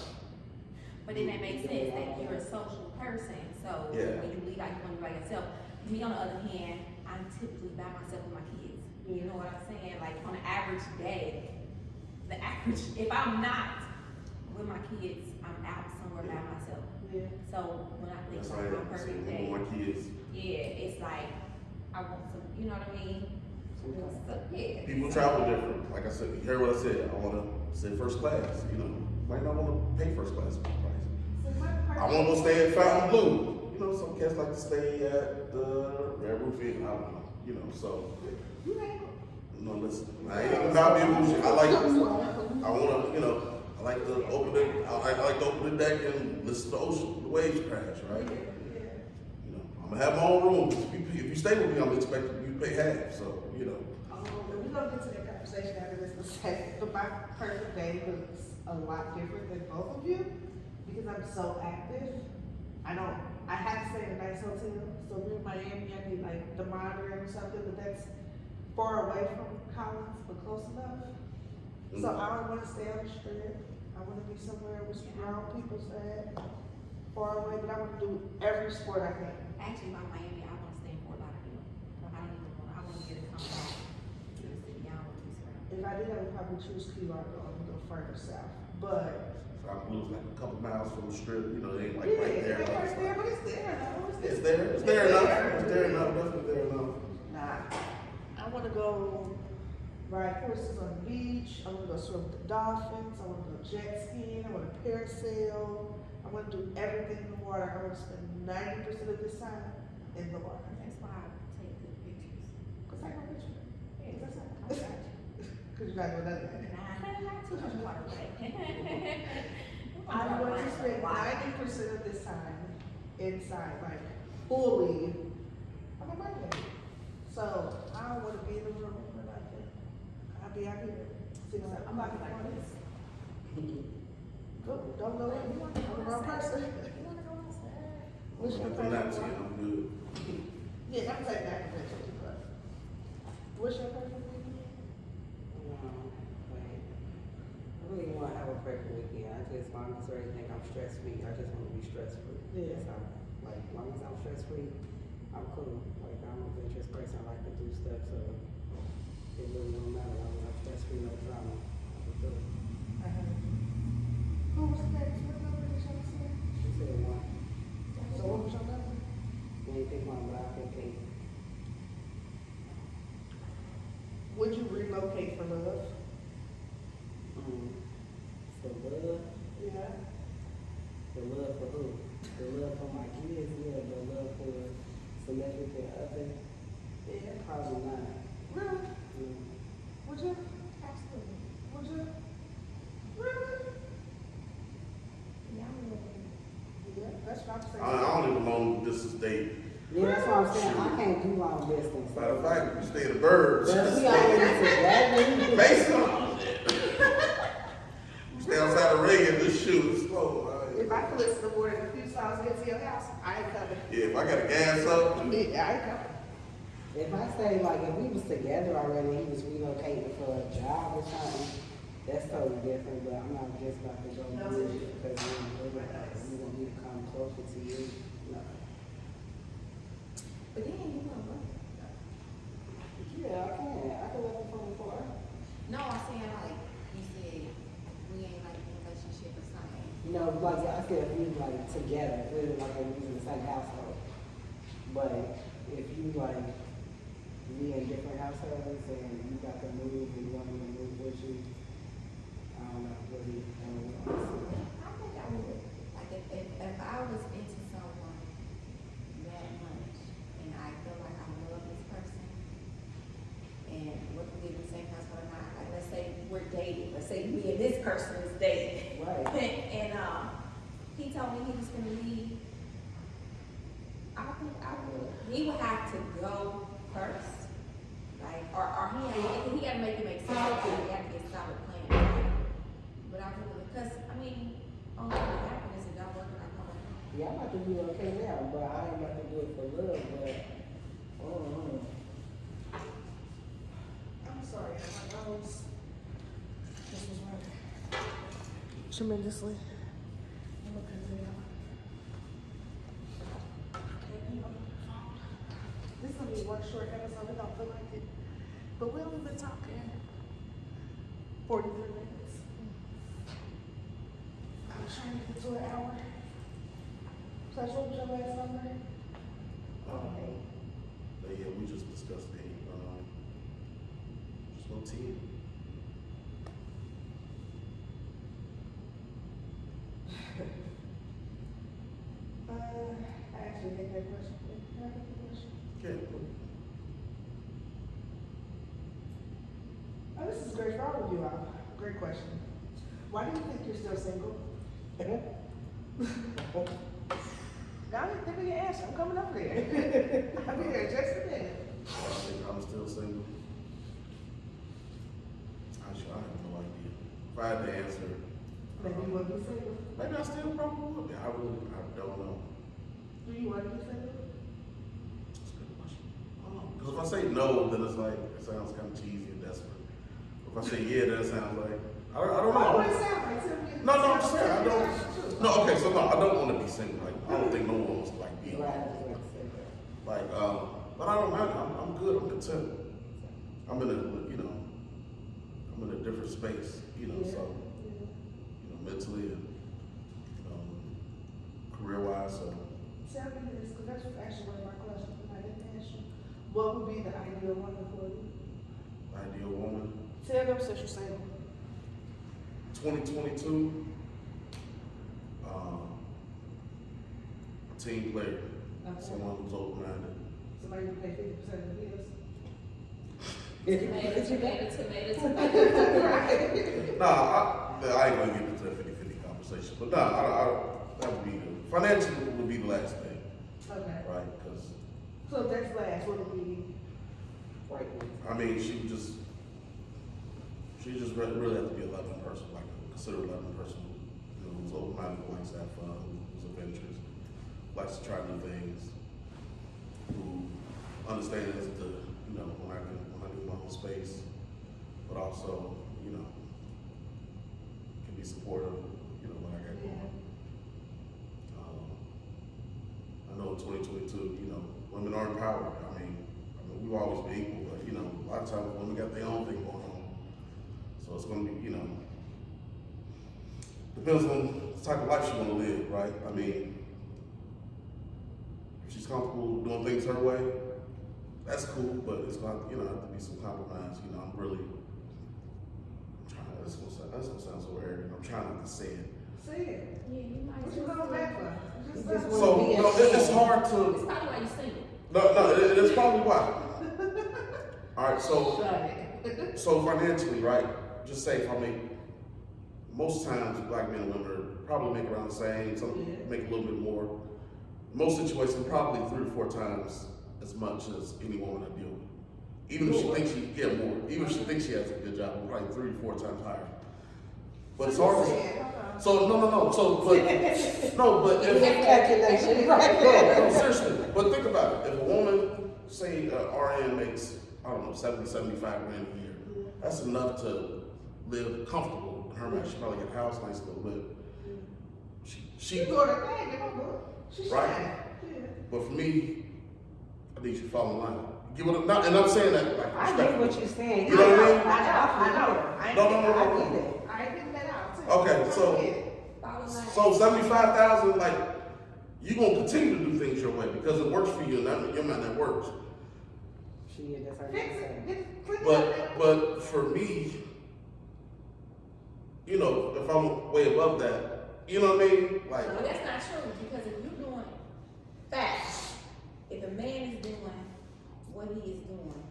But then that makes sense that you're a social person, so Yeah. when you leave out, you want to be by yourself. Me, on the other hand, I'm typically by myself with my kids. You know what I'm saying? Like on an average day, if I'm not with my kids, I'm out somewhere by myself. Yeah. So when I think That's like right. my perfect So, day, my kids. yeah, it's like I want some, you know what I mean? So, yeah. People travel different. Like I said, you heard what I said. I want to sit first class. Might not want to pay first class price. I want to go stay at Fountain Blue. Some cats like to stay at the Red Roof Inn. I don't know. So. Listen. I ain't about being bullshit. I like to open it. I like to open the deck and listen to the waves crash. Right. I'm gonna have my own room. If you stay with me, I'm expecting you to pay half. So. We're gonna get to that conversation after this in a second. But my perfect day looks a lot different than both of you because I'm so active. I have to stay in a nice hotel. So we're in Miami, I need like the Monterey or something, but that's far away from Collins, but close enough. So I don't want to stay on the strip. I want to be somewhere with some grown people at, far away, but I want to do every sport I can. Actually, by Miami, I want to stay in Fort Lauderdale. I want to get a come back to the city. I don't want to be surrounded. If I did, I would probably choose Key Largo and go further south. But Fountain Blue's like a couple miles from the strip. It ain't like yeah, right there. it ain't right there, but it's there enough. It's there. It's there enough. It's there enough. Definitely there enough. Nah, I want to go ride horses on the beach. I want to go swim with the dolphins. I want to go jet skiing. I want to parasail. I want to do everything in the water. I want to spend 90% of this time in the water. That's why I take good pictures. Cause I know picture. Yeah, That's I not. got you. Cause you're not doing nothing. Nah, not too much water, right? I want to spend 90% of this time inside, like fully. I'm a mermaid. So I don't want to be in the room or nothing. I'll be out here. 6, 7 I'm o'clock gonna be in the like morning. this. Don't go in. I'm the wrong person. What's your I'm not favorite saying one? I'm good. Yeah, I'm taking that eventually, but. What's your favorite weekend? I really want to have a perfect weekend. I just, as long as I think I'm stress free, I just want to be stress free. Yeah. So, like, as long as I'm stress free, I'm cool. Like, I'm an adventurous person. I like to do stuff, so it really don't matter. As long as I'm stress free, no drama. I'm good. Who was the next one number that y'all said? She said one. So what was your number? You ain't pick one, but I pick eight. Would you relocate for love? For love, Yeah. the love for who? The love for my kids, yeah, the love for significant other, Yeah. probably not. Really? Mm. Would you? Absolutely. Would you? Really? Yeah, I'm with Yeah, that's what I'm saying. I don't even know this is date. Yeah, that's what I'm saying. I can't do long distance. Matter of fact, we stay in the birds. But we already together. Basically. Stay outside the ring and just shoot. Slow. If I could listen to more than a few songs get to your house, I ain't coming. Yeah, if I got a gas up, Yeah, I ain't coming. If I say like if we was together already, he was relocating for a job or something, that's totally different. But I'm not just about to go move because you want me to come closer to you. No. But then you know what? Yeah, I can. I can live from before. No, I'm saying like you said, we ain't like in a relationship or something. You know, like I said, if we like together, if we were like we was in the same household. But if you like me in different households and you got to move and you want me to move with you, I don't know, really, I don't know. I think I would. Like if I was into someone that much and I feel like I love this person and we're gonna be in the same household or not, like let's say we're dating, let's say me and this person is dating. Right. And he told me he was gonna leave. I think I would. He would have to go first. Like, or he had to make it make sense. He had to get a solid plan. But I would, because, I mean, only thing that happens is it don't work like that. Yeah, I'm about to do okay now, but I ain't about to do it for love, but, I'm sorry, my nose. This was running tremendously. Look at them. This is gonna be one short episode. It don't feel like it, but we only been talking 43 minutes. I'm trying to get to an hour. So what was your last number? But yeah, we just discussed it. Just no 10. I actually hate that question. Can I get the question? Okay. Oh, this is great for all of you all. Great question. Why do you think you're still single? Now I didn't think of your answer. I'm coming up there. I'll be there just a minute. I think I'm still single. I have no idea. If I had to answer, Maybe you want to be single. maybe I still probably would be. I don't know. Do you want to be single? That's a good question. I don't know. Because if I say no, then it's like, it sounds kind of cheesy and desperate. If I say yeah, then it sounds like, I don't Why know. would it sound like something? No, I'm just saying, I don't. No, okay, so no, I don't want to be single. Like, I don't think no one wants to like be right, I alone. just want to say that. Like, but I don't mind. I'm good. I'm content. I'm in a, I'm in a different space, so, mentally and, career-wise, so. Tell me this, because that's actually one of my questions that I didn't ask you. What would be the ideal woman for you? Ideal woman. Tell them since you're single. 2022, a team player, someone who's open-minded. Somebody who pay 50% of the bills. Nah, I ain't gonna get into that 50-50 conversation, but that would be financial would be the last thing, Okay. right? Because So if that's last, what would be? Right. I mean, she She just really have to be a loving person, like consider a loving person, who's open-minded, who likes to have fun, who's adventurous, likes to try new things, who understands when I need my own space, but also, can be supportive, when I get going. I know in 2022, women are empowered. I mean, we've always been equal, but a lot of times women got their own thing going on. So it's gonna be, depends on the type of life she wanna live, right? I mean, if she's comfortable doing things her way, that's cool, but it's gonna, have to be some compromise. I'm trying, that's gonna sound so arrogant. I'm trying not to say it. Say it. Yeah, you might What as you well going say back it. for? It's hard It's to, probably why you sing it. no, it's probably why. All right, so Shut it. financially, right? Just say if I make, most times black men and women probably make around the same, some make a little bit more. Most situations, probably 3 to 4 times as much as any woman I deal with. Even if she thinks she get more, even if she thinks she has a good job, probably 3 to 4 times higher. But it's hard to, so no, so, but, no, but if, no, seriously, but think about it. If a woman, say, RN makes, I don't know, 70, 75 grand a year, that's enough to live comfortable in her life. She probably get a house, nice little whip. She doing her thing, you know, she's right. shining. Yeah. But for me, I think she fall in line. Give it a, not, and I'm saying that like I get what you're saying. You know what I mean? I know. I No. get it. I ain't getting that out too. Okay, so- I get it. So 75,000, like you gonna continue to do things your way because it works for you, and that your mind that works. That's her Fix saying. it. Clean it up. But for me, if I'm way above that, you know what I mean? Like, Well, that's not true, because if you're doing facts, if a man is doing what he is doing,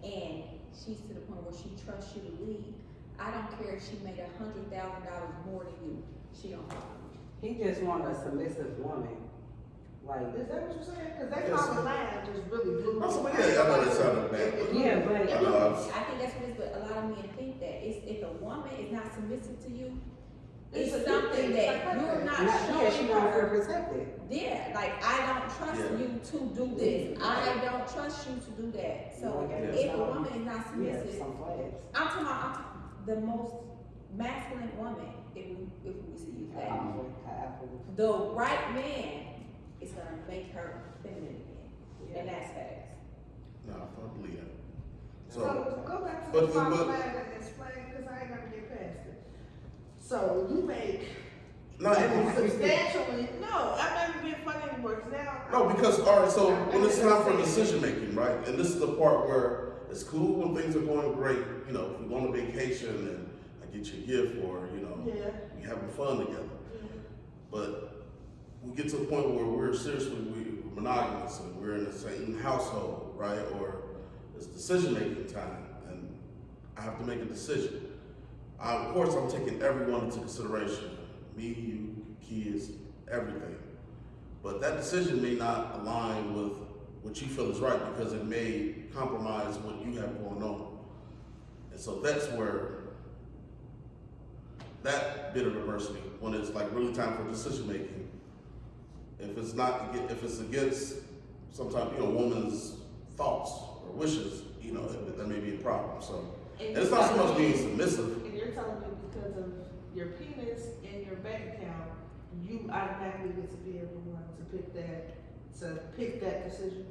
and she's to the point where she trusts you to lead, I don't care if she made $100,000 more than you, she don't follow you. He just want a submissive woman. Like, Is that what you're saying? Cause that Yes. common line just really blew me. I know that sounded bad, but yeah, but I know I think that's what it is, but a lot of men think that if a woman is not submissive to you, It's it's a something good thing. that you're not she showing don't feel her. protected. Yeah, like I don't trust Yeah. you to do this. I don't trust you to do that. So Yeah. if a woman is not Yeah, submissive, some flags. I'm talking the most masculine woman, if we see that. The right man is gonna make her feminine again, and that's facts. no, I believe that. So go back to but- the common but- line and explain, cause I ain't never get past it. So you make No, substantially, no, I'm not even being funny anymore, 'cause now. no, because all right. So when it's time for decision making, right? And this is the part where it's cool when things are going great. If we go on a vacation and I get you a gift, or Yeah. we having fun together. But we get to a point where we're monogamous and we're in the same household, right? Or it's decision making time, and I have to make a decision. Of course, I'm taking everyone into consideration. Me, you, kids, everything. But that decision may not align with what you feel is right because it may compromise what you have going on. And so that's where that bit of adversity, when it's like really time for decision making, if it's against sometimes, a woman's thoughts or wishes, that may be a problem. So, and it's not so much being submissive. And you're telling me because of your penis and your bank account, you automatically get to be everyone to pick that decision?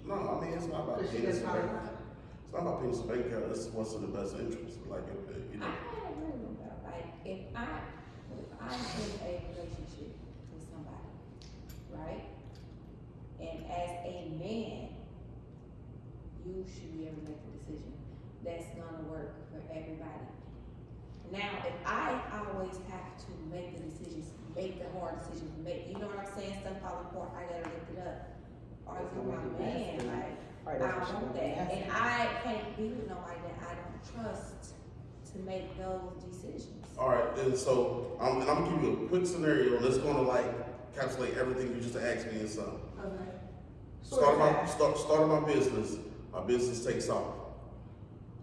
No, I mean, it's not about Because she penis doesn't and bank. have. It's not about penis and bank account. It's what's in the best interest. Like, I kind of agree with that. Like, if I'm in a relationship with somebody, right? And as a man, you should be able to make a decision that's gonna work for everybody. Now, if I always have to make the decisions, make the hard decisions, you know what I'm saying? Stuff fall apart, I gotta lift it up. Or if I'm a man, like, I don't want that. And I can't be with nobody that I don't trust to make those decisions. all right, and so I'm gonna give you a quick scenario, and it's gonna encapsulate everything you just asked me and some. Okay. Started my business. My business takes off.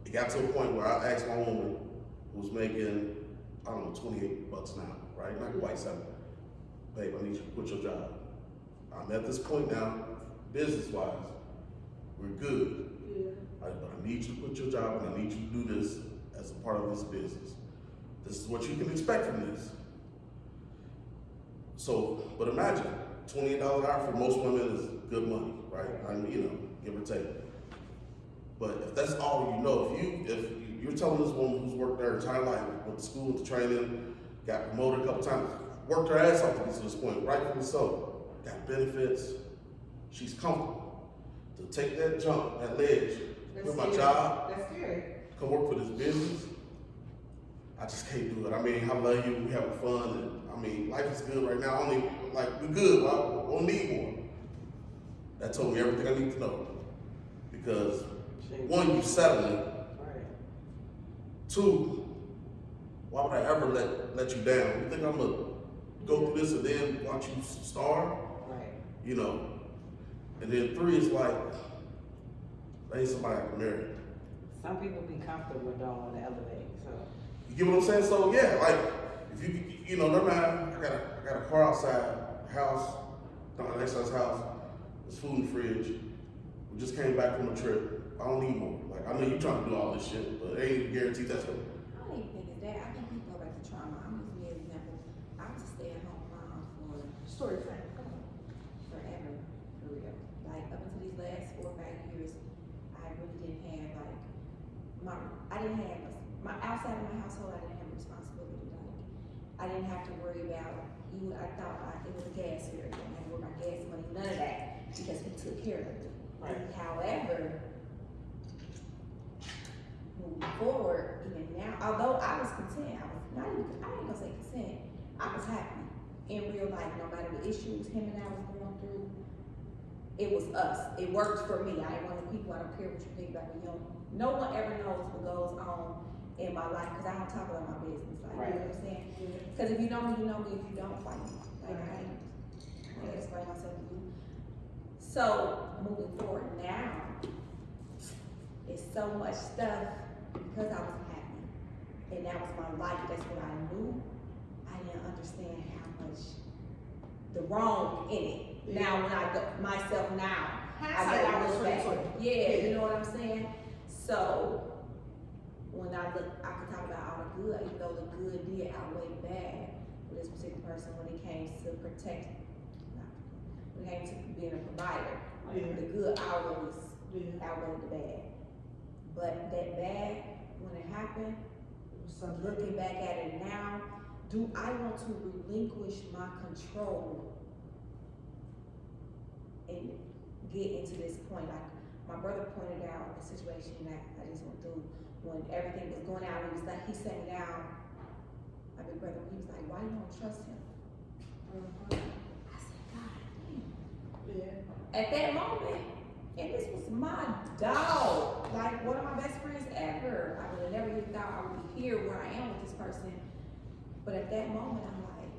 it got to a point where I asked my woman, who was making, I don't know, $28 an hour, right? Not quite 7. Babe, I need you to quit your job. I'm at this point now, business-wise, we're good. But I need you to quit your job and I need you to do this as a part of this business. This is what you can expect from this. So, but imagine, $28 an hour for most women is good money, right? I mean, you know, give or take. But if that's all you know, if you're telling this woman who's worked their entire life, went to school, went to training, got promoted a couple times, worked her ass off to get to this point, rightfully so, got benefits, she's comfortable. To take that jump, that ledge, quit my job, That's scary. come work for this business, I just can't do it. I mean, I love you, we having fun, and I mean, life is good right now. We're good, I don't need more. That told me everything I need to know. Because one, you settling. Right. 2, why would I ever let you down? You think I'm gonna go through this and then watch you starve? Right. You know. And then 3 is like, that ain't somebody I can marry. Some people be comfortable and don't want to elevate, so. You get what I'm saying? So yeah, like if you know, never mind. I got a car outside, house, not my next house. There's food in the fridge. We just came back from a trip. I don't need more. Like I know you trying to do all this shit, but it ain't guaranteed that's gonna. I don't even think it's that. I think people go back to trauma. I'm using me as an example. I was a stay-at-home mom for Story time. Come on. forever, for real. Like up until these last 4 or 5 years, I really didn't have outside of my household. I didn't have a responsibility. Like I didn't have to worry about you. I thought it was a gas area. I didn't have to worry about gas money, none of that, because he took care of it. Right. However, moving forward, even now, although I was content, I ain't gonna say content, I was happy in real life, no matter the issues him and I was going through. It was us. It worked for me. I ain't one of the people, I don't care what you think about me. No one ever knows what goes on in my life because I don't talk about my business. Like, you know what I'm saying? Because if you know me, you know me. If you don't, fight me. Like, I can't explain myself to you. So, moving forward now, it's so much stuff because I was happy. And that was my life. That's what I knew. I didn't understand how much the wrong in it. Now, when I go myself now, I look back. Yeah, you know what I'm saying? So, when I look, I can talk about all the good, even though the good did outweigh the bad with this particular person when it came to when it came to being a provider. The good outweighs the bad. But that bad, when it happened, looking back at it now, do I want to relinquish my control and get into this point? Like my brother pointed out a situation that I just went through when everything was going out. He sat me down, my big brother, he was like, why you don't trust him? I said, God damn. At that moment, and this was my dog, like one of my best friends ever. I would have never even thought I would be here where I am with this person. But at that moment, I'm like,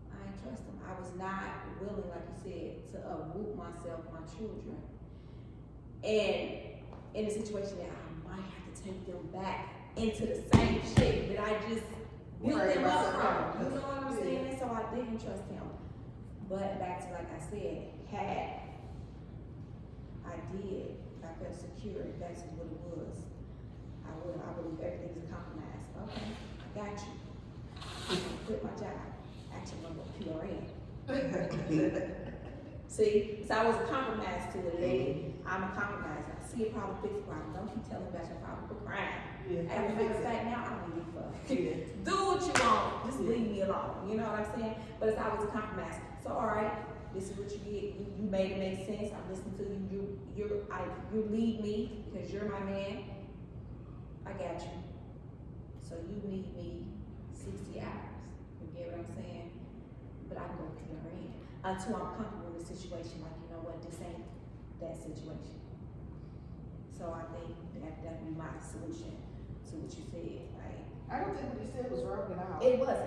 I ain't trust him. I was not willing, like you said, to uproot myself, my children. And in a situation that I might have to take them back into the same shit that I just built them up from. You know what I'm saying? And so I didn't trust him. But back to like I said, I felt secure, if that's what it was. I believe everything's a compromise. Okay, I got you. I'm gonna quit my job. Actually, I'm gonna go PRN. See, so I was a compromise to it, lady. I'm a compromise. I see a problem, fix a problem. Don't keep telling me about your problem, quit crying. As a matter of fact, now I don't give a fuck. Do what you want, just leave me alone. You know what I'm saying? But it's always a compromise. So all right, this is what you get. You made it make sense. I listened to you. You lead me because you're my man. I got you. So you need me 60 hours. You get what I'm saying? But I can go PRN until I'm comfortable in the situation. Like, you know what, this ain't that situation. So I think that would be my solution to what you said. Like, I don't think what you said was wrong at all. it wasn't.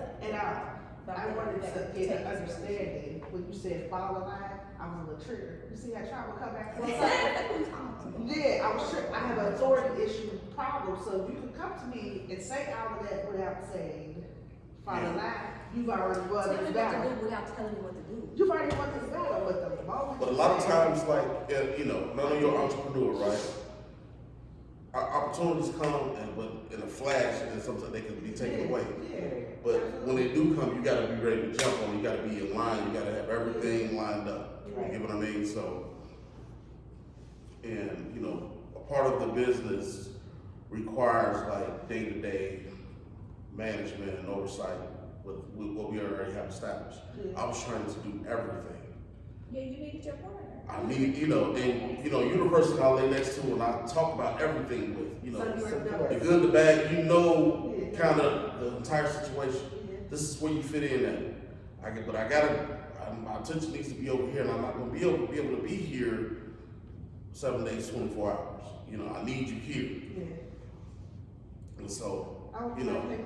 But I wanted to get an understanding when you said fall in line. I was a little triggered. You see that trauma come back to Well, me? so- Yeah, I was sure I have an authority issue problem, so if you could come to me and say all of that without saying, Father lie, you've already won Tell me this what to battle. do without telling me what to do. You've already won this battle with the moment. But a you lot of say- times, like, you know, none of your entrepreneur, right? Opportunities come, but in a flash, and sometimes they can be taken away. Yeah. But when they do come, you gotta be ready to jump on. You gotta be in line. You gotta have everything lined up. You get what I mean? So, and you know, a part of the business requires like day-to-day management and oversight with what we already have established. I was trying to do everything. Yeah, you needed your partner. I need, you know, and you know, you're the person I lay next to and I talk about everything with. You know, So you were the the good, the bad. You know, kind of the entire situation. This is where you fit in at. My attention needs to be over here, and I'm not going to be able to be here 7 days, 24 hours. You know, I need you here. Yeah. And so, I was you know, like,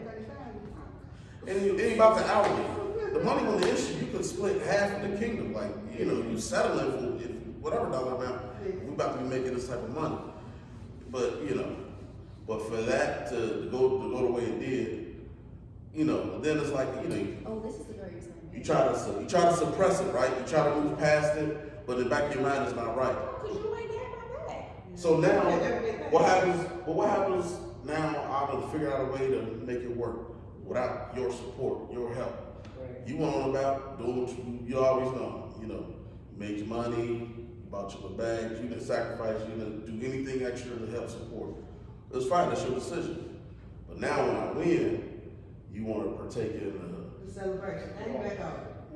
and you about the hourly. The money on the issue, you could split half of the kingdom. Like, you know, you settling for if whatever dollar amount, we about to be making this type of money. But, you know, but for that to go the way it did, you know, then it's like, you know, Oh, this is the girl you're saying. you try to suppress it, right? You try to move past it, but in the back of your mind it's not right. Because you ain't got my back. So now, what happens? Well, what happens now? I'm gonna figure out a way to make it work without your support, your help. You went on about doing what you always done. You know, you made your money, you bought your bags, you didn't sacrifice, you didn't do anything extra to help support. It's fine, that's your decision. But now when I win, you want to partake in the celebration. And you back on.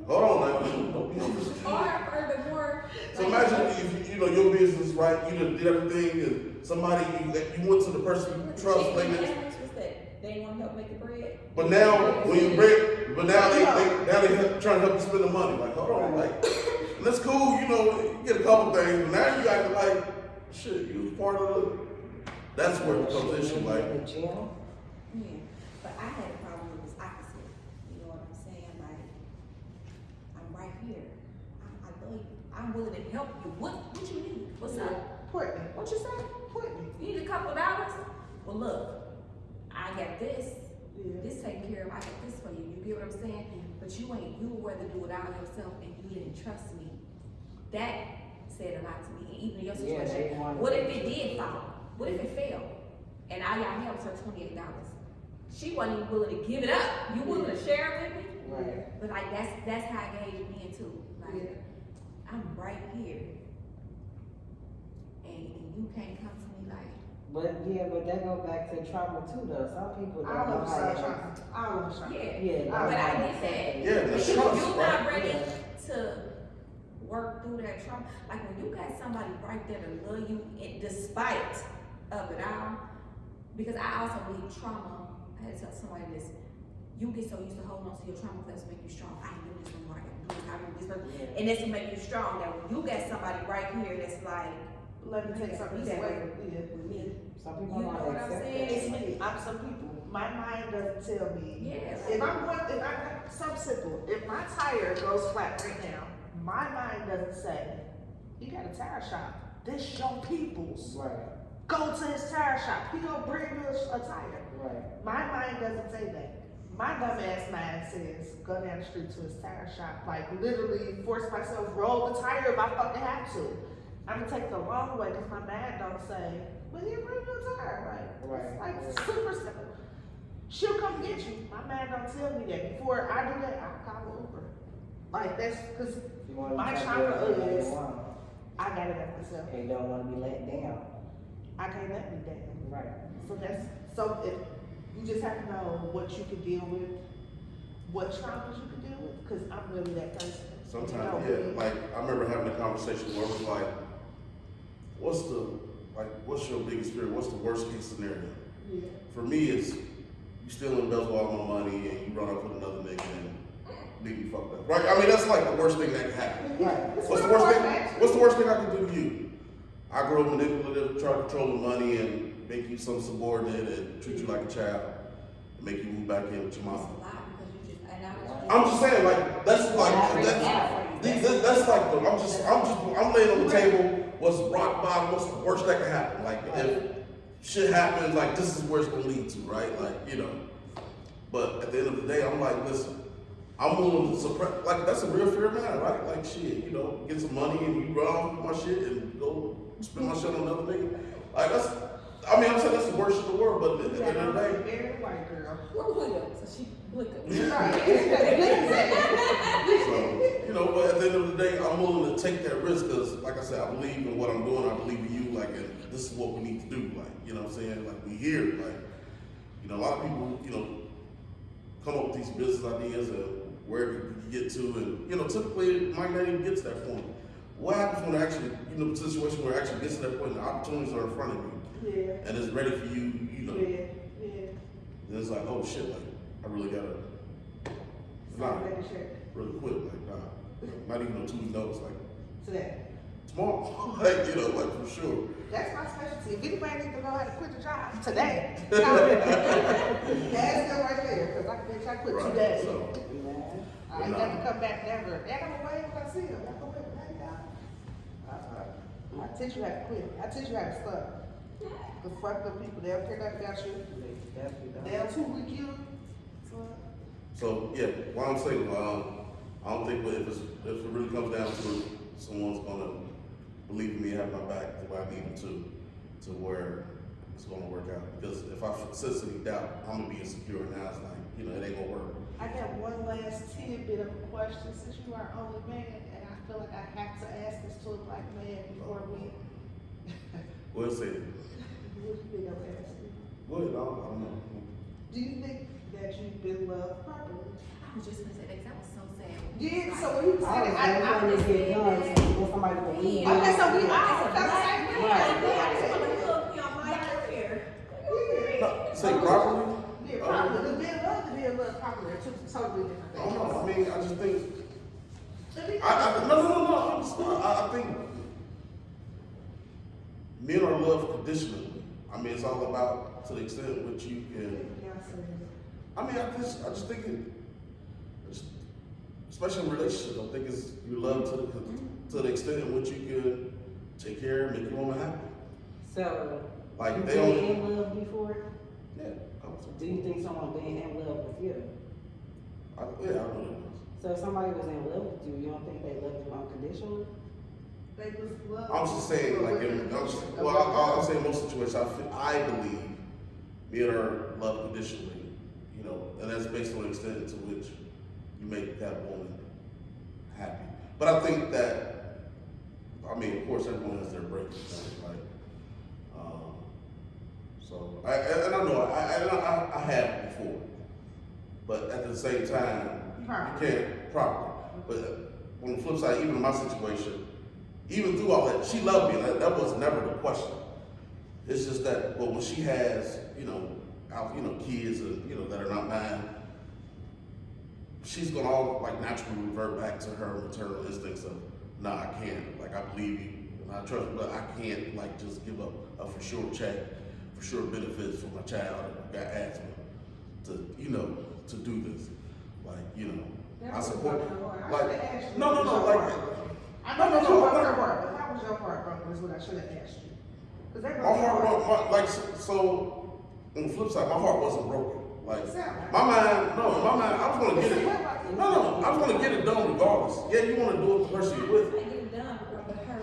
hold on now. Don't be over. Or furthermore, So imagine if you know your business, right? You done did everything, and somebody you went to the person you trust, Chicken like this. sandwich was that they want to help make the bread. But now when you break, but now they trying to help you spend the money. Like, hold on, like that's cool, you know, you get a couple things, but now you got to like, shit, you was part of the. That's where it becomes issue, like. Yeah, but I had a problem with this opposite. You know what I'm saying? Like, I'm right here. I love you. I'm willing to help you. What you need? What's up? Put me. What you say? Put me. You need a couple of dollars? Well, look, I got this. Yeah. This taken care of. I got this for you. You get what I'm saying? But you would rather do it all yourself, and you didn't trust me. That said a lot to me. And even in your Yeah, situation, they wanted what if to- it did fall? What if it failed? And all y'all helped her $28. She wasn't even willing to give it up. You willing to share it with me? Right. But like that's how I gauged me too. Like Yeah. I'm right here, and you can't come to me like. But that go back to trauma too though. Some people don't All know of us how are to. trying. All of us trying. Yeah, Yeah, but I that's get that. Yeah, that's If trust, you're right? not ready Yeah. to work through that trauma, like when you got somebody right there to love you despite of it all, because I also believe trauma, I had to tell somebody this, you get so used to holding on to your trauma, that's what make you strong. I do this anymore, I can do this, I do this, Yeah. and that's what make you strong. That when you got somebody right here that's like, Let me take something Be that away. way. Yeah. with me, Some people You don't know what I'm accept saying? It's that. me. I'm some people. My mind doesn't tell me. yes. If I got something simple, if my tire goes flat right now, my mind doesn't say, he got a tire shop. This your people's. Right, Go to his tire shop. He gonna bring you a tire. right. My mind doesn't say that. My dumbass mind says, go down the street to his tire shop. Like literally force myself, roll the tire if I fucking have to. I'm gonna take the long way because my mind don't say, but he'll bring you a tire. Like, it's like super simple. She'll come get you. My mind don't tell me that. Before I do that, I'll call Uber. Like that's because You want to my take trauma care of is, what you want. I got it at myself. They don't want to be let down. I can't let me down. Right. So if you just have to know what you can deal with, what traumas you can deal with, because I'm really that person. Sometimes, yeah. Like I remember having a conversation where it was like, what's your biggest fear? What's the worst case scenario? Yeah. For me, it's you still embezzle all my money and you run up with another nigga and leave me fucked up. Right? I mean, that's like the worst thing that can happen. Right. What's the worst thing? What's the worst thing I can do to you? I grow up manipulative, try to control the money and make you some subordinate and treat you like a child, and make you move back in with your It's mom. a lot because you just, and I was I'm just saying, like that's like That's like I'm laying on the table. What's rock bottom? What's the worst that can happen? Like if shit happens, like this is where it's gonna lead to, right? Like But at the end of the day, I'm like, listen, I'm willing to suppress. Like that's a real fair matter, right? Like shit, get some money and you run off with my shit and go spend my shit on another nigga. Like that's. I mean, I'm saying that's the worst in the world, but at the end of the day, Married white girl. We're William, so she William. so but at the end of the day, I'm willing to take that risk because, like I said, I believe in what I'm doing. I believe in you. Like, and this is what we need to do. Like, you know what I'm saying? Like, we here. Like, a lot of people, come up with these business ideas and wherever you get to, and typically it might not even get to that point. What happens when it actually, the situation where it actually gets to that point and the opportunities are in front of you? Yeah. And it's ready for you, Yeah. Then it's like, oh shit, like, I really gotta, really quit, like, not even on 2 weeks notice, like, Today. tomorrow, like, for sure. That's my specialty. If anybody needs to know how to quit the job today, that's good right there. Because I quit Right, today. so, I ain't got to come back never. And I'm away when I see him. I'm away when I I teach you how to quit. I teach you how to stop. The fucked up people, they don't care nothing about you. They don't too weak you. So yeah, what I'm saying, I don't think if it really comes down to it, someone's gonna believe in me and have my back the way I need them to where it's gonna work out. Because if I sense any doubt, I'm gonna be insecure, and now it's like, it ain't gonna work. I got one last tidbit of a question. Since you are only man, and I feel like I have to ask this to a black man before we. We'll see. What do you think I'm asking? Well, I don't know. Do you think that you've been loved properly? I was just gonna say that 'cause that was so sad. Yeah, so when you I said it, was I trying to get done when somebody would leave. okay, so we all As a felt the black same man, way. I just wanna look on my career. Say properly? Yeah, properly. The being loved and being loved properly are two totally different I don't know. I things. mean, I just think. Let me- No. I think men are loved conditionally. I mean, it's all about to the extent which you can. I mean, I just think especially in relationships, I think it's you love to the extent in which you can take care and make your woman happy. So, Like you've they been don't. in love before? Yeah. I would say Do you think someone been in love with you? I know that. So if somebody was in love with you, you don't think they loved you unconditionally? They was loved. I'm just saying, like, I'll say in most situations, I believe men are loved conditionally, and that's based on the extent to which you make that woman happy. But I think that, of course, everyone has their breaking point, right? So, I know I have before, but at the same time, you can't properly. But on the flip side, even in my situation, even through all that, she loved me. That was never the question. It's just that, when she has, kids, that are not mine, she's gonna all naturally revert back to her maternal instincts of, nah, I can't. Like, I believe you and I trust, but I can't just give up a for sure check, for sure benefits for my child that got asthma to do this. I support. I know that you work her heart, but how was your heart broken is what I should have asked you. Because they My heart, so on the flip side, my heart wasn't broken. My mind, I was gonna get it. I was gonna get it done regardless. Yeah, you want to do it with the person you're with. I get it done, but her,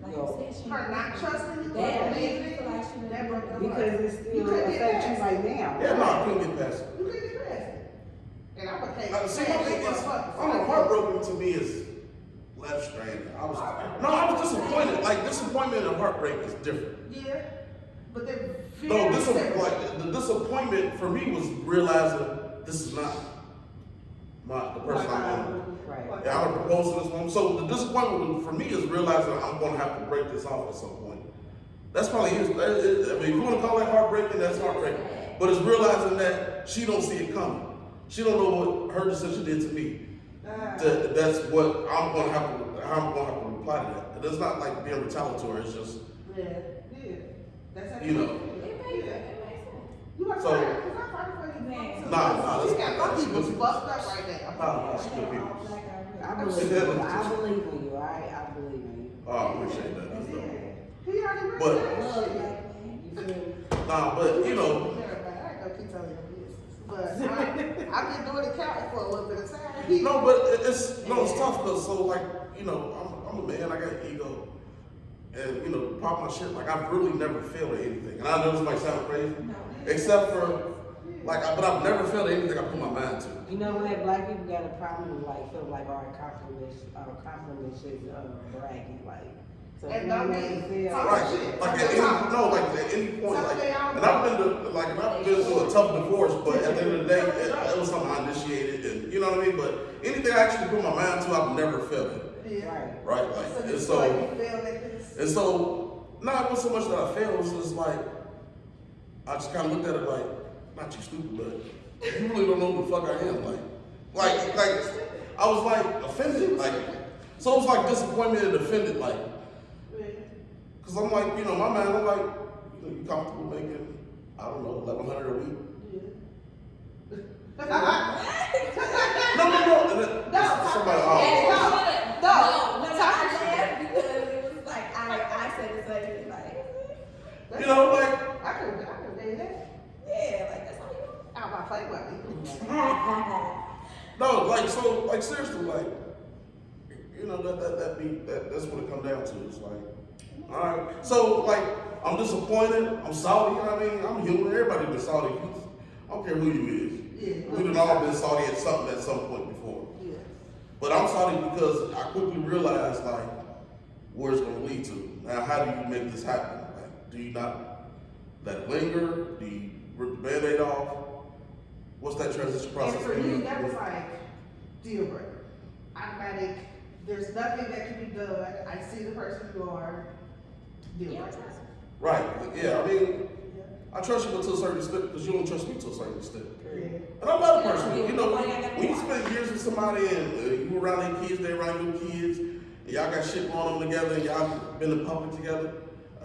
like you said, she. Her not trusting you, That believing made me feel like she that broke her heart. Because it still affects you right now. Yeah, no, I couldn't get past it. You couldn't get past it. And I'm okay. See, my thing is, heartbroken to me is left stranded. I was disappointed. Disappointment and heartbreak is different. Yeah, but they're No, very separate. the disappointment for me was realizing this is not the person I'm on. Right. Yeah, I'm proposing this one. So the disappointment for me is realizing I'm going to have to break this off at some point. That's probably it. If you want to call it heartbreaking, that's heartbreaking. But it's realizing that she don't see it coming. She don't know what her decision did to me. That's what how I'm going to have to reply to that. And it's not like being retaliatory. It's just That's how you know. It makes sense. You want to So- fight? Because I'm fighting for you. Nah, She got my she people good. fucked up right now. Nah, she good people. I I believe in you. I believe in you. I believe in you. Oh, I appreciate that. That's dope. He already But- reached Love out. black man. You feel me? Nah, but you know, I ain't gonna keep telling your business. But I've been doing accounting for a little bit of time. no, but it's tough because so like you know I'm a man. I got ego, and you know pop my shit. Like I've really never failed at anything, and I know this might sound crazy, No. except for like, but I've never failed at anything I put my mind to. You know when black people got a problem with like feel like our compliments is bragging like. So And you don't never be feel talking Right, shit. like at any point, like, and I've been through a tough divorce, but at the end of the day, it was something I initiated, and you know what I mean. But anything I actually put my mind to, I've never failed it. Yeah. right. Right, like, So and you so, feel like you failed at this? and so, no, it wasn't so much that I failed. It was just like I just kind of looked at it like, not you stupid, but you really don't know who the fuck I am. Like I was like offended, like, so it was like disappointment and offended, like. Cause I'm like, you know, my man, I'm like, you know, you comfortable making, I don't know, $1,100 a week? Yeah. No. And then somebody, No, No, I laughed because it was like I said the same thing. Like, you know, like, I could have done that. yeah, like that's all you Out my play with me. no, like, so, like, seriously, like, you know, that's what it comes down to. It's like, all right. So, like, I'm disappointed. I'm salty. You know what I mean? I'm human. Everybody been salty. I don't care who you is. Yeah. We done all been salty at some point before. Yeah. But I'm salty because I quickly realized, like, where it's going to lead to. Now, how do you make this happen? Like, do you not let it linger? Do you rip the Band-Aid off? What's that transition process? And for me, that was like deal breaker. Automatic. There's nothing that can be done. I see the person you are. Deal breaker. Right. Yeah, I mean, Yeah. I trust you to a certain extent because you don't trust me to a certain extent. Yeah. And I'm not a person, you know, when you spend years with somebody and you around their kids, they around your kids, and y'all got shit going on together and y'all been in public together,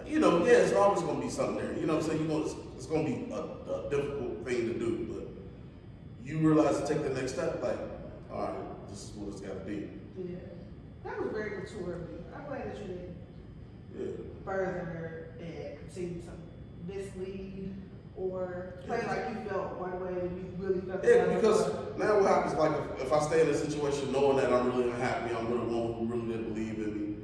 you know, yeah, it's always going to be something there. You know what I'm saying? It's going to be a difficult thing to do, but you realize to take the next step, like, all right, this is what it's got to be. Yeah. That was very mature of you. I'm glad that you didn't Yeah. further and continue to mislead or play like you felt one way and you really felt Yeah, another because way. now what happens, like, if I stay in a situation knowing that I'm really unhappy, I'm with a woman who really didn't believe in me,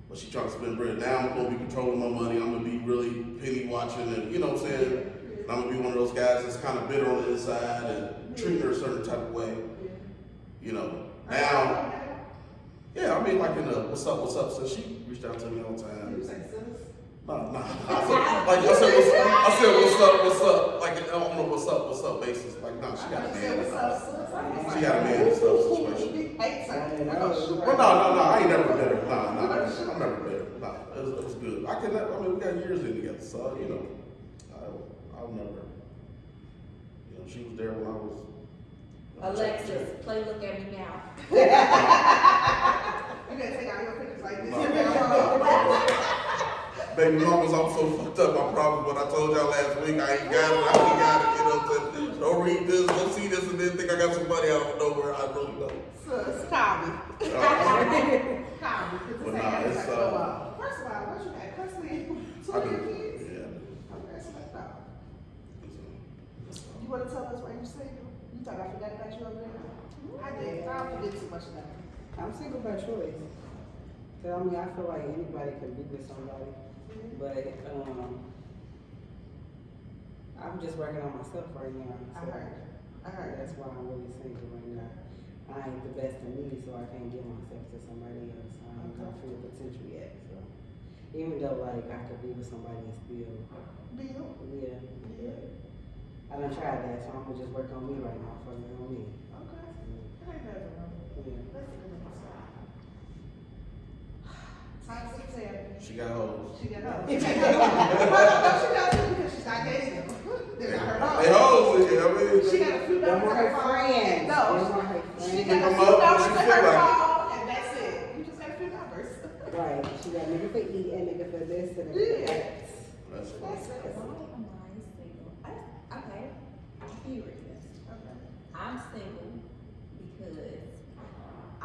but she trying to spend bread, now I'm going to be controlling my money, I'm going to be really penny watching, and you know what I'm saying? And I'm going to be one of those guys that's kind of bitter on the inside and treating her a certain type of way, you know. Now, yeah, I mean, like in the what's up, so she reached out to me all the time. You say sis? No. I said, what's up? Like, I don't know what's up basis. Like, no, she got a man and stuff. She got a man and stuff situation. Hates her. Well, no, I ain't never met her. Nah, I'm never met her. Nah, it was good. I mean, we got years in together, so, you know, I'll never, you know, she was there when I was. Alexis, play Look at Me Now. You gotta take out your pictures like this. Baby mamas, I'm so fucked up, I promise. What I told y'all last week, I ain't got it, you know what I'm saying? Don't read this, don't see this, and then think I got some money out of nowhere. I really don't. Sis, call me. Uh, Call me. But nah, it's, First of all, what you had custody? Two I of your do. kids? Yeah. Okay, so that's not. You wanna tell us why you single? You thought I forgot about you over there? I did. I don't forget too much about you. I'm single by choice. So I mean, I feel like anybody can be with somebody, but I'm just working on myself right now. So I heard. that's why I'm really single right now. I ain't the best of me, so I can't give myself to somebody else. I ain't got full potential yet. So even though like I could be with somebody and still, Bill? yeah. I done tried that, so I'm gonna just work on me right now, focus on me. Okay. That ain't nothing wrong. Yeah. Let's see what it's like. Time to tell. She got hoes. She got hoes. She got two because she's not dating them. They're not her They hoes in here, I mean. She got a few Them numbers were in her her phone. friends. No, Them were her she friends. got a Come few up, numbers she in feel her like it. phone, and that's it. You just got a few numbers. Right. She got nigga for eat and nigga for this and nigga for that. That's That's fine. it. Why am I single? Okay, a few reasons. Okay. I'm single because I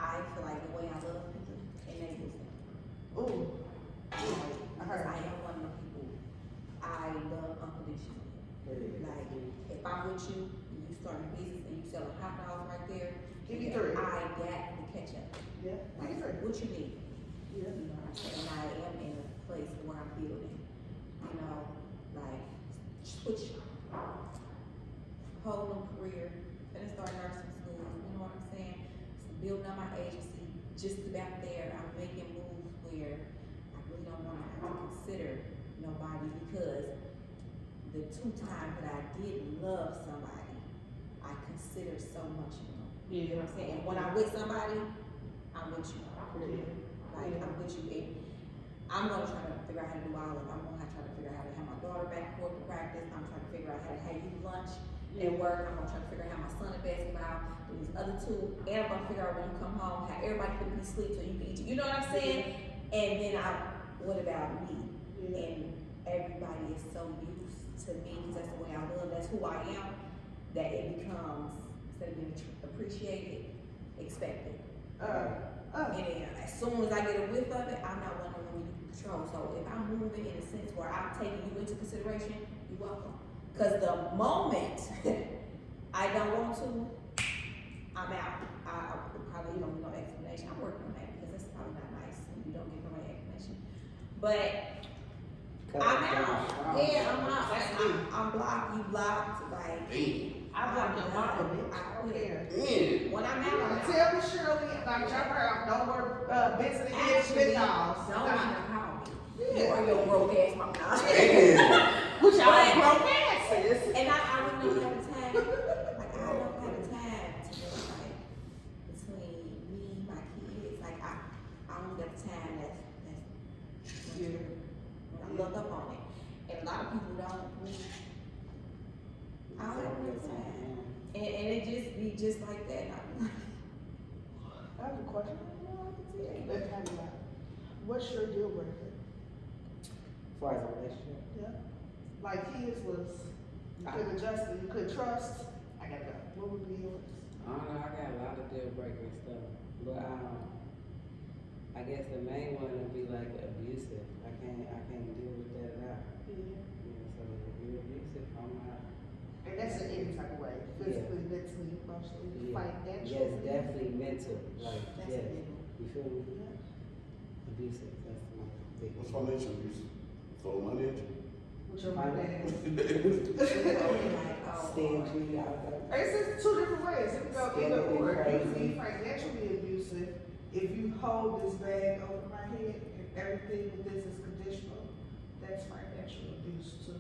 I'm with you, and you start a business and you selling hot dogs right there, Give me then 3. I got the catch up. Yeah, Like, give me 3. what you need? Yeah. You know what I'm saying? And I am in a place where I'm building, you know, like, switch, whole new career, gonna start nursing school, you know what I'm saying? So building up my agency, just about there, I'm making moves where I really don't wanna have to consider nobody, because the 2 times that I did love somebody, I consider so much more. You know what I'm saying? And when I'm with somebody, I'm with you. Like, I'm with you. And I'm gonna try to figure out how to do all of it. I'm gonna try to figure out how to have my daughter back and forth to practice. I'm trying to figure out how to have you lunch and work. I'm gonna try to figure out how my son at basketball, and these other 2, and I'm gonna figure out when you come home, how everybody can be asleep so you can eat. You know what I'm saying? And then what about me? And everybody is so used to me, because that's the way I love, that's who I am, that it becomes, instead of being appreciated, expected. And then as soon as I get a whiff of it, I'm not one of them you can control. So if I'm moving in a sense where I'm taking you into consideration, you're welcome. Because the moment I don't want to, I'm out. I probably don't need no explanation. I'm working on that, because that's probably not nice when you don't get the right explanation. But I'm out. Yeah, I'm out. I'm blocked. You blocked. Like, I block your mama, bitch. I don't care. when I'm out, I'm out. Tell me, Shirley, about your girl, no more business against Actually, with dogs. don't even call me. Yeah. You are your broke ass mama. Which y'all But- broke asses. And I really don't have the time. Like, I don't have the time to just like between me, my kids. Like, I don't get the time that's when I look up on it. And a lot of people don't. I don't have enough time. And it just be just like that. I have a question. Let's have it out. What's your deal breaker? As far as a relationship. Yeah. Like his was, you couldn't adjust it, you couldn't trust. I gotta go. What would be yours? I don't know, I got a lot of deal breaker stuff, but I guess the main one would be like abusive. I can't deal with that at all. Yeah. Yeah, so if you're abusive, I'm not. And that's in any type of way. Physically, mentally, emotionally, Yeah. financially. Yes, definitely mental. Like, That's yes, a big one. you feel me? Yeah. Abusive. That's my big What's one. financial abuse? Throw money at you? With your finance. Stingy, out there. It's just 2 different ways. It can go either Spending or. You can crazy. be financially abusive if you hold this bag over my head and everything with this is conditional. That's financial abuse too.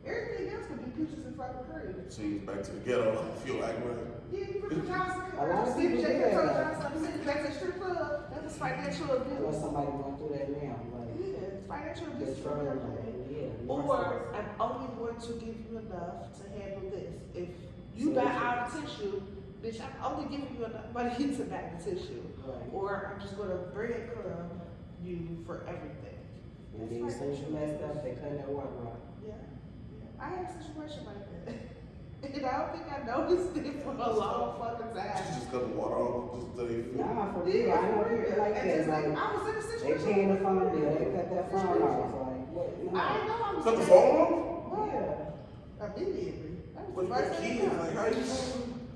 Everything else can be peaches and fucking curry. Seems back to the ghetto. I feel like right. Yeah, you put your house in A lot of Steve people J. do that, told though. Johnson, I'm sitting back to the strip club. That was financial Or abuse. somebody going through that now, like, Yeah, it's financial abuse for controlling everything. them, yeah. Or I'm only going to give you enough to handle this. If you buy out of tissue, bitch, I'm only giving you enough money to buy the tissue. Right. Or I'm just gonna breadcrumb you for everything. And then as soon as you messed up, they cut that water off. Yeah. I had a situation like that. And I don't think I noticed it for a long fucking She time. just cut the water off just until they feel. Nah, for real, I know people like And that, just like, like, I was in a they situation. paying the phone bill, they cut that phone off, like, what, you know? I didn't know I was. Cut the in- phone off? Yeah, Immediately. That was But the your first thing. kids, like, how you?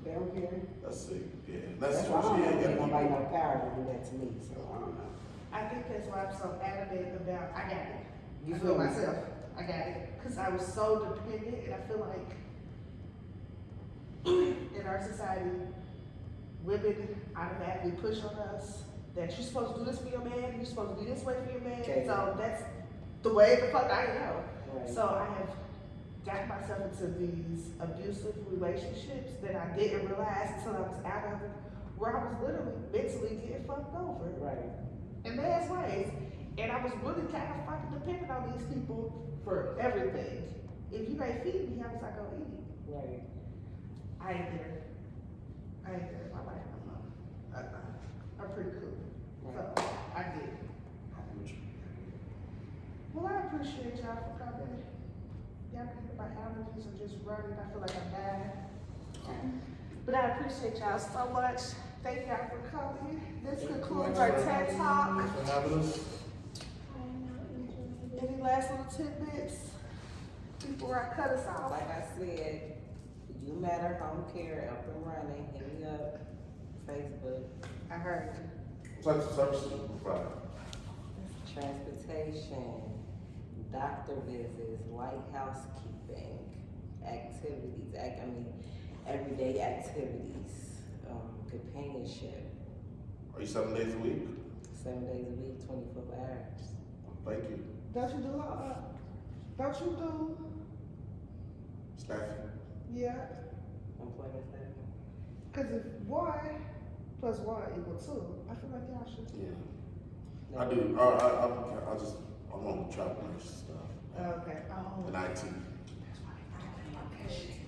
they don't care. That's sick. Yeah, That's that's why I what don't she give ain't nobody got. no power to do that to me, so I don't know. I think that's why I'm so adamant about, I got it. You I feel feel me? myself. I got it. Cause I was so dependent and I feel like in our society, women automatically push on us that you're supposed to do this for your man, you're supposed to be this way for your man. Okay. So that's the way the fuck I am. Right. So I have got myself into these abusive relationships that I didn't realize until I was out of it, where I was literally mentally getting fucked over Right. in mass ways. And I was really kind of fucking dependent on these people for everything. If you ain't feed me, how was I gonna eat? Right. I ain't there. I ain't there in my life no more. I'm pretty cool. So I did. Well, I appreciate y'all for coming. Y'all can hear my allergies are just running. I feel like I'm dying. But I appreciate y'all so much. Thank y'all for coming. This concludes our TED Talk. Thanks for having us. Any last little tidbits before I cut us off? Like I said, said, you matter home care up and running, hit me up, Facebook, I heard you. What types of services you provide? transportation, doctor visits, light housekeeping, activities, everyday activities, companionship, Are you 7 days a week? 7 days a week, 24 hours. Thank you. Don't you do don't you do, Staffing? yeah, Employment staffing. cause if Y plus Y equal 2, I feel like y'all should. Yeah. I do. I'm on travel nurse stuff. Okay, And IT. Okay.